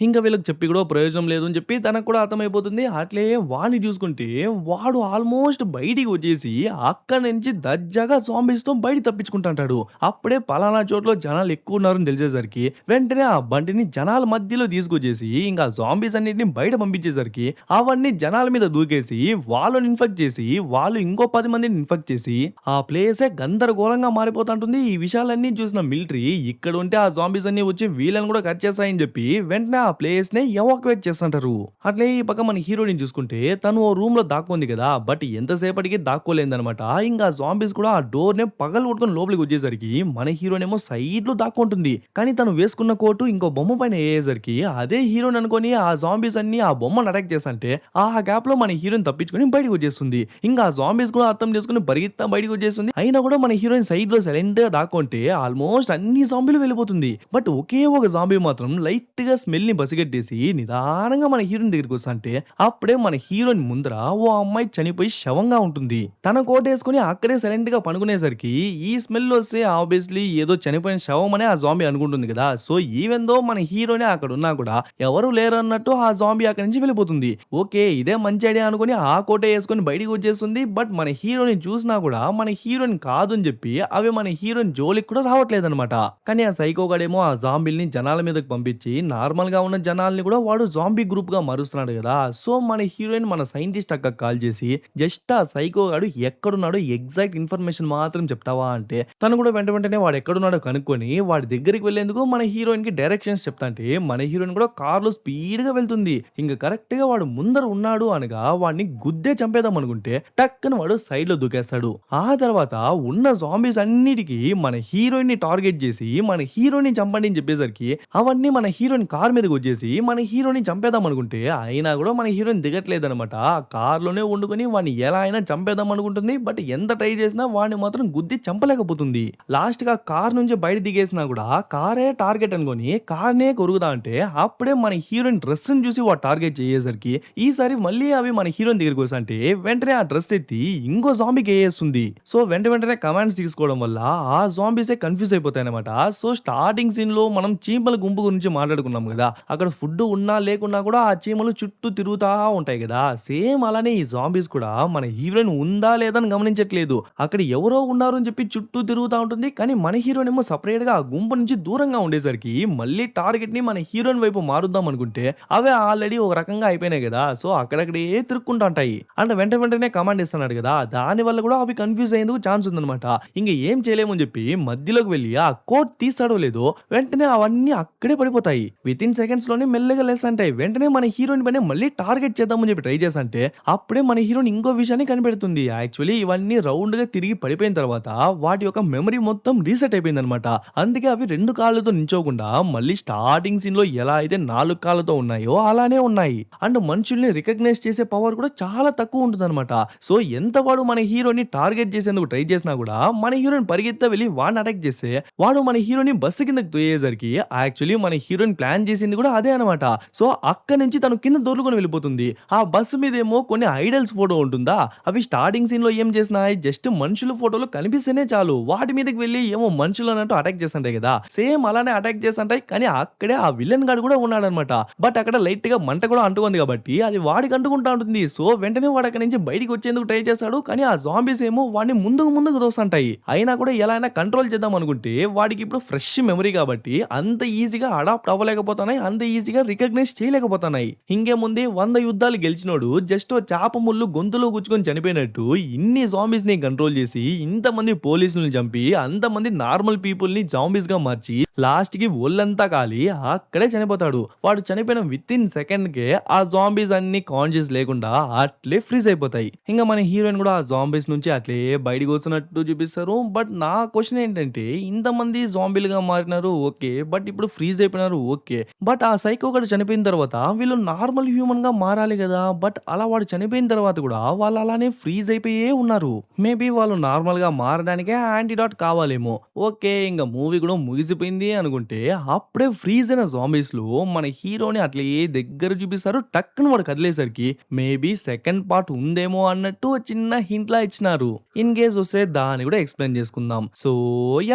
ఇంక వీళ్ళకి చెప్పి కూడా ప్రయోజనం లేదు అని చెప్పి తనకు కూడా అర్థమైపోతుంది. అట్లే వాడిని చూసుకుంటే వాడు ఆల్మోస్ట్ బయటికి వచ్చేసి అక్కడి నుంచి దర్జాగా జాంబీస్‌తో బయటికి తప్పించుకుంటుంటాడు. అప్పుడే పలానా చోట్ల జనాలు ఎక్కువ ఉన్నారని తెలిసేసరికి వెంటనే ఆ బండిని జనాల మధ్యలో తీసుకొచ్చేసి ఇంకా జాంబీస్ అన్నిటిని బయట పంపించేసరికి అవన్నీ జనాల మీద దూకేసి వాళ్ళని ఇన్ఫెక్ట్ చేసి వాళ్ళు ఇంకో 10 మందిని ఇన్ఫెక్ట్ చేసి ఆ ప్లేసే గందరగోళంగా మారిపోతుంటుంది. ఈ విషయాలన్నీ చూసిన మిలిటరీ ఇక్కడ ఉంటే ఆ జాంబీస్ అన్ని వచ్చి వీళ్ళని కూడా కట్ చేస్తాయని చెప్పి వెంటనే ఆ ప్లేస్‌నే ఎవాక్యుయేట్ చేస్తుంటారు. అట్లే ఈ పక్క మన హీరోయిన్ చూసుకుంటే తను ఓ రూమ్‌లో దాక్కుంది కదా! బట్ ఎంతసేపటికి దాక్కోలేదన్నమాట. ఇంక ఆ జాంబీస్ కూడా ఆ డోర్‌ని పగలగొట్టుకొని లోపలికి వచ్చేసరికి మన హీరోయిన్ ఏమో సైడ్‌లో దాక్కుంటుంది. కానీ తను వేసుకున్న కోటు ఇంకో బొమ్మ పైన ఎయేసరికి అదే హీరోయిన్ అనుకోని ఆ జాంబీస్ అన్ని ఆ బొమ్మను అటాక్ చేస్తుంటే ఆ గ్యాప్‌లో మన హీరోయిన్ తప్పించుకొని బయటికి వచ్చేస్తుంది. ఇంక ఆ జాంబీస్ కూడా అర్థం చేసుకొని పరిగెత్తుతా బయటికి వచ్చేస్తుంది. అయినా కూడా మన హీరోయిన్ సైడ్‌లో సైలెంట్‌గా దాక్కుంటే ఆల్మోస్ట్ అన్ని జాంబీలు వెళ్ళిపోతుంది. బట్ ఒకే ఒక జాంబీ మాత్రం లైట్‌గా స్మెల్‌ని పసిగట్టేసి నిదానంగా మన హీరోయిన్ దగ్గరికి వస్తుంటే అప్పుడే మన హీరోయిన్ ముందర ఓ అమ్మాయి చనిపోయి శవంగా ఉంటుంది. తన కోట్ వేసుకుని అక్కడే సైలెంట్ గా పనుకునేసరికి ఈ స్మెల్ వస్తే ఆబ్వియస్లీ ఏదో చనిపోయిన శవం అనే ఆ జాంబీ అనుకుంటుంది కదా. సో ఈవెన్ దో మన హీరోనే అక్కడ ఉన్నా కూడా ఎవరు లేరు అన్నట్టు ఆ జాంబీ అక్కడి నుంచి వెళ్ళిపోతుంది. ఓకే, ఇదే మంచి ఐడియా అనుకుని ఆ కోట వేసుకుని బయటికి వచ్చేస్తుంది. బట్ మన హీరోని చూసినా కూడా మన హీరోయిన్ కాదు అని చెప్పి అవి మన హీరోయిన్ జోలికి కూడా రావట్లేదన్నమాట. కానీ ఆ సైకో గాడేమో ఆ జాంబీల్ని జనాల మీదకి పంపించి నార్మల్ గా ఉన్న జనాల్ని కూడా వాడు జాంబీ గ్రూప్ గా మారుస్తున్నాడు కదా. సో మన హీరోయిన్ మన సైంటిస్ట్ అక్క కాల్ చేసి జస్ట్ ఆ సైకో గాడు ఎక్కడున్నాడో ఎగ్జాక్ట్ ఇన్ఫర్మేషన్ మాత్రం చెప్తావా అంటే తను కూడా వెంటనే వాడు ఎక్కడున్నాడో కనుక్కొని వాడి దగ్గరికి వెళ్లేందుకు మన హీరోయిన్ కి డైరెక్షన్స్ చెప్తా అంటే మన హీరోయిన్ కూడా కార్ లో స్పీడ్ గా వెళ్తుంది. ఇంకా కరెక్ట్ గా వాడు ముందర ఉన్నాడు అనగా వాడిని గుద్దే చంపేద్దాం అనుకుంటే టక్కన వాడు సైడ్ లో దూకేస్తాడు. ఆ తర్వాత ఉన్న జాంబీస్ అన్నిటికీ మన హీరోయిన్ ని టార్గెట్ చేసి మన హీరోయిన్ చంపండి అని చెప్పేసరికి అవన్నీ మన హీరోయిన్ కార్ మీదకి వచ్చేసి మన హీరోయిన్ చంపేద్దాం అనుకుంటే అయినా కూడా మన హీరోయిన్ దిగట్లేదు అనమాట. కార్ లోనే వండుకొని వాడిని ఎలా అయినా చంపేద్దాం అనుకుంటుంది. బట్ ఎంత ట్రై చేసినా వాడిని మాత్రం గుద్ది చంపలేకపోతుంది. లాస్ట్ గా కార్ నుంచి బయట దిగేసినా కూడా కారే టార్గెట్ అనుకొని కార్నే కొరుగుదా అంటే అప్పుడే మన హీరోయిన్ డ్రెస్ ని చూసి వాడు టార్గెట్ చేసేసరికి ఈసారి మళ్ళీ అవి మన హీరోయిన్ దగ్గరికి వస్తుంటే వెంటనే ఆ డ్రెస్ ఎత్తి ఇంకో జాంబీకి వేస్తుంది. సో వెంటనే కమాండ్స్ తీసుకోవడం వల్ల ఆ జాంబీసే కన్ఫ్యూజ్ అయిపోతాయి అనమాట. సో స్టార్టింగ్ సీన్ లో మనం చీమల గుంపు గురించి మాట్లాడుకున్నాం కదా. అక్కడ ఫుడ్ ఉన్నా లేకున్నా కూడా ఆ చీమలు చుట్టూ తిరుగుతా ఉంటాయి కదా. సేమ్ అలానే ఈ జాంబీస్ కూడా మన హీరోయిన్ ఉందా లేదా అని గమనించట్లేదు. అక్కడ ఎవరో ఉన్నారు అని చెప్పి చుట్టూ తిరుగుతూ ఉంటుంది. కానీ మన హీరోయిన్ ఏమో సపరేట్ గా ఆ గుంపు నుంచి దూరంగా ఉండేసరికి మళ్ళీ టార్గెట్ ని మన హీరోయిన్ వైపు మారుద్దాం అనుకుంటే అవే ఆల్రెడీ ఒక రకంగా అయిపోయినాయి కదా. సో అక్కడక్కడే తిరుక్కుంటూ ఉంటాయి. అంటే వెంటనే కమాండ్ ఇస్తున్నాడు కదా, దాని వల్ల కూడా అవి కన్ఫ్యూజ్ అయ్యేందుకు ఛాన్స్ ఉందన్నమాట. ఇంకా ఏం చేయలేమని చెప్పి మధ్యలోకి వెళ్ళి ఆ కోట్ తీస్తాడో లేదో వెంటనే అవన్నీ అక్కడే పడిపోతాయి. విత్ ఇన్ సెకండ్స్ లోనే మెల్లగా లెస్ అంటాయి. వెంటనే మన హీరోయిన్ పైన మళ్ళీ టార్గెట్ చేద్దామని చెప్పి ట్రై చేస్తుంటే అప్పుడే మన హీరోయిన్ ఇంకో విషయాన్ని కనిపెడుతుంది. యాక్చువల్లీ ఇవన్నీ రౌండ్ గా తిరిగి పడిపోయిన తర్వాత వాటి యొక్క మెమరీ మొత్తం రీసెట్ అయిపోయింది అనమాట. అందుకే అవి 2 కాళ్ళతో నించోకుండా మళ్ళీ స్టార్టింగ్ సీన్ లో ఎలా అయితే 4 కాళ్ళతో ఉన్నాయో అలానే ఉన్నాయి. అండ్ మనుషుల్ని రికగ్నైజ్ చేసే పవర్ కూడా చాలా తక్కువ ఉంటుంది అనమాట. సో ఎంత వాడు మన హీరోని టార్గెట్ చేసేందుకు ట్రై చేసినా కూడా మన హీరోయిన్ పరిగెత్తా వెళ్ళి వాడిని అటాక్ చేస్తే వాడు మన హీరోని బస్సు కిందకి తోయేసరికి యాక్చువల్లీ మన హీరోయిన్ ప్లాన్ చేసింది కూడా అదే అనమాట. సో అక్కడి నుంచి తను కింద దొర్లుకొని వెళ్ళిపోతుంది. ఆ బస్సు మీద ఏమో కొన్ని ఐడల్స్ ఫోటో ఉంటుందా, అవి స్టార్టింగ్ సీన్ లో ఏం చేసినాయి జస్ట్ మనుషుల ఫోటోలు కనిపిస్తేనే చాలు వాటి మీదకి వెళ్ళి ఏమో మనుషులు అన్నట్టు అటాక్ చేస్తుంటాయి కదా. సేమ్ అలానే అటాక్ చేస్తుంటాయి. కానీ అక్కడే ఆ విలన్ గాడు కూడా ఉన్నాడనమాట. బట్ అక్కడ లైట్ గా మంట కూడా అంటుకుంది కాబట్టి అది వాడికి అంటుకుంటా ఉంటుంది. సో వెంటనే వాడు అక్కడి నుంచి బయటికి వచ్చేందుకు ట్రై చేస్తాడు. కానీ ఆ జాంబీస్ ఏమో వాడిని ముందుకు దోస్తుంటాయి. అయినా కూడా ఎలా అయినా కంట్రోల్ చేద్దాం అనుకుంటే వాడికి ఇప్పుడు ఫ్రెష్ మెమరీ కాబట్టి అంత ఈజీగా అడాప్ట్ అవ్వలేకపోతున్నాయి, అంత ఈజీగా రికగ్నైజ్ చేయలేకపోతున్నాయి. ఇంకేముంది 100 యుద్ధాలు గెలిచినోడు జస్ట్ చాప ముళ్ళు గొంతులో గుచ్చుకొని చనిపోయినట్టు ఇన్ని జాంబీస్ ని కంట్రోల్ చేసి ఇంతమంది పోలీసులను చంపి అంతమంది నార్మల్ పీపుల్ ని జాంబీస్ గా మార్చి లాస్ట్ కి ఒళ్ళంతా కాలి అక్కడే చనిపోతాడు. వాడు చనిపోయిన విత్ ఇన్ సెకండ్ కే ఆ జాంబీస్ అన్ని కాన్షియస్ లేకుండా అట్లే ఫ్రీజ్ అయిపోతాయి. ఇంకా మన హీరోయిన్ కూడా ఆ జాంబీస్ నుంచి అట్లే బయటకు వస్తున్నట్టు చూపిస్తారు. బట్ నా క్వశ్చన్ ఏంటంటే ఇంతమంది జాంబీలుగా మారినారు ఓకే, బట్ ఇప్పుడు ఫ్రీజ్ అయిపోయినారు ఓకే, బట్ ఆ సైకో గడు చనిపోయిన తర్వాత వీళ్ళు నార్మల్ హ్యూమన్ గా మారాలి కదా. బట్ అలా వాడు చనిపోయిన తర్వాత కూడా వాళ్ళు అలానే ఫ్రీజ్ అయిపోయే ఉన్నారు. మేబీ వాళ్ళు నార్మల్ గా మారడానికే యాంటీడాట్ కావాలేమో. ఓకే, ఇంకా మూవీ కూడా ముగిసిపోయింది అనుకుంటే అప్పుడే ఫ్రీజ్ అయిన జాంబీస్ లో మన హీరోని అట్లే దగ్గర చూపిస్తారు. టక్కున వాడు కదిలేసరికి మేబీ సెకండ్ పార్ట్ ఉందేమో అన్నట్టు చిన్న హింట్ లా ఇచ్చినారు. ఇన్ కేస్ వస్తే దాన్ని కూడా ఎక్స్ప్లెయిన్ చేసుకుందాం. సో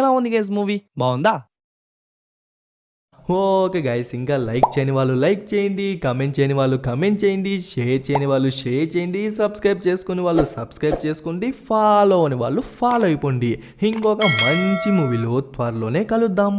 ఎలా ఉంది గైస్ మూవీ, బాగుందా? ఓకే గైస్, ఇంకా లైక్ చేయని వాళ్ళు లైక్ చేయండి, కమెంట్ చేయని వాళ్ళు కమెంట్ చేయండి, షేర్ చేయని వాళ్ళు షేర్ చేయండి, సబ్స్క్రైబ్ చేసుకుని వాళ్ళు సబ్స్క్రైబ్ చేసుకోండి, ఫాలో అని వాళ్ళు ఫాలో అయిపోండి. ఇంకొక మంచి మూవీలో త్వరలోనే కలుద్దాం.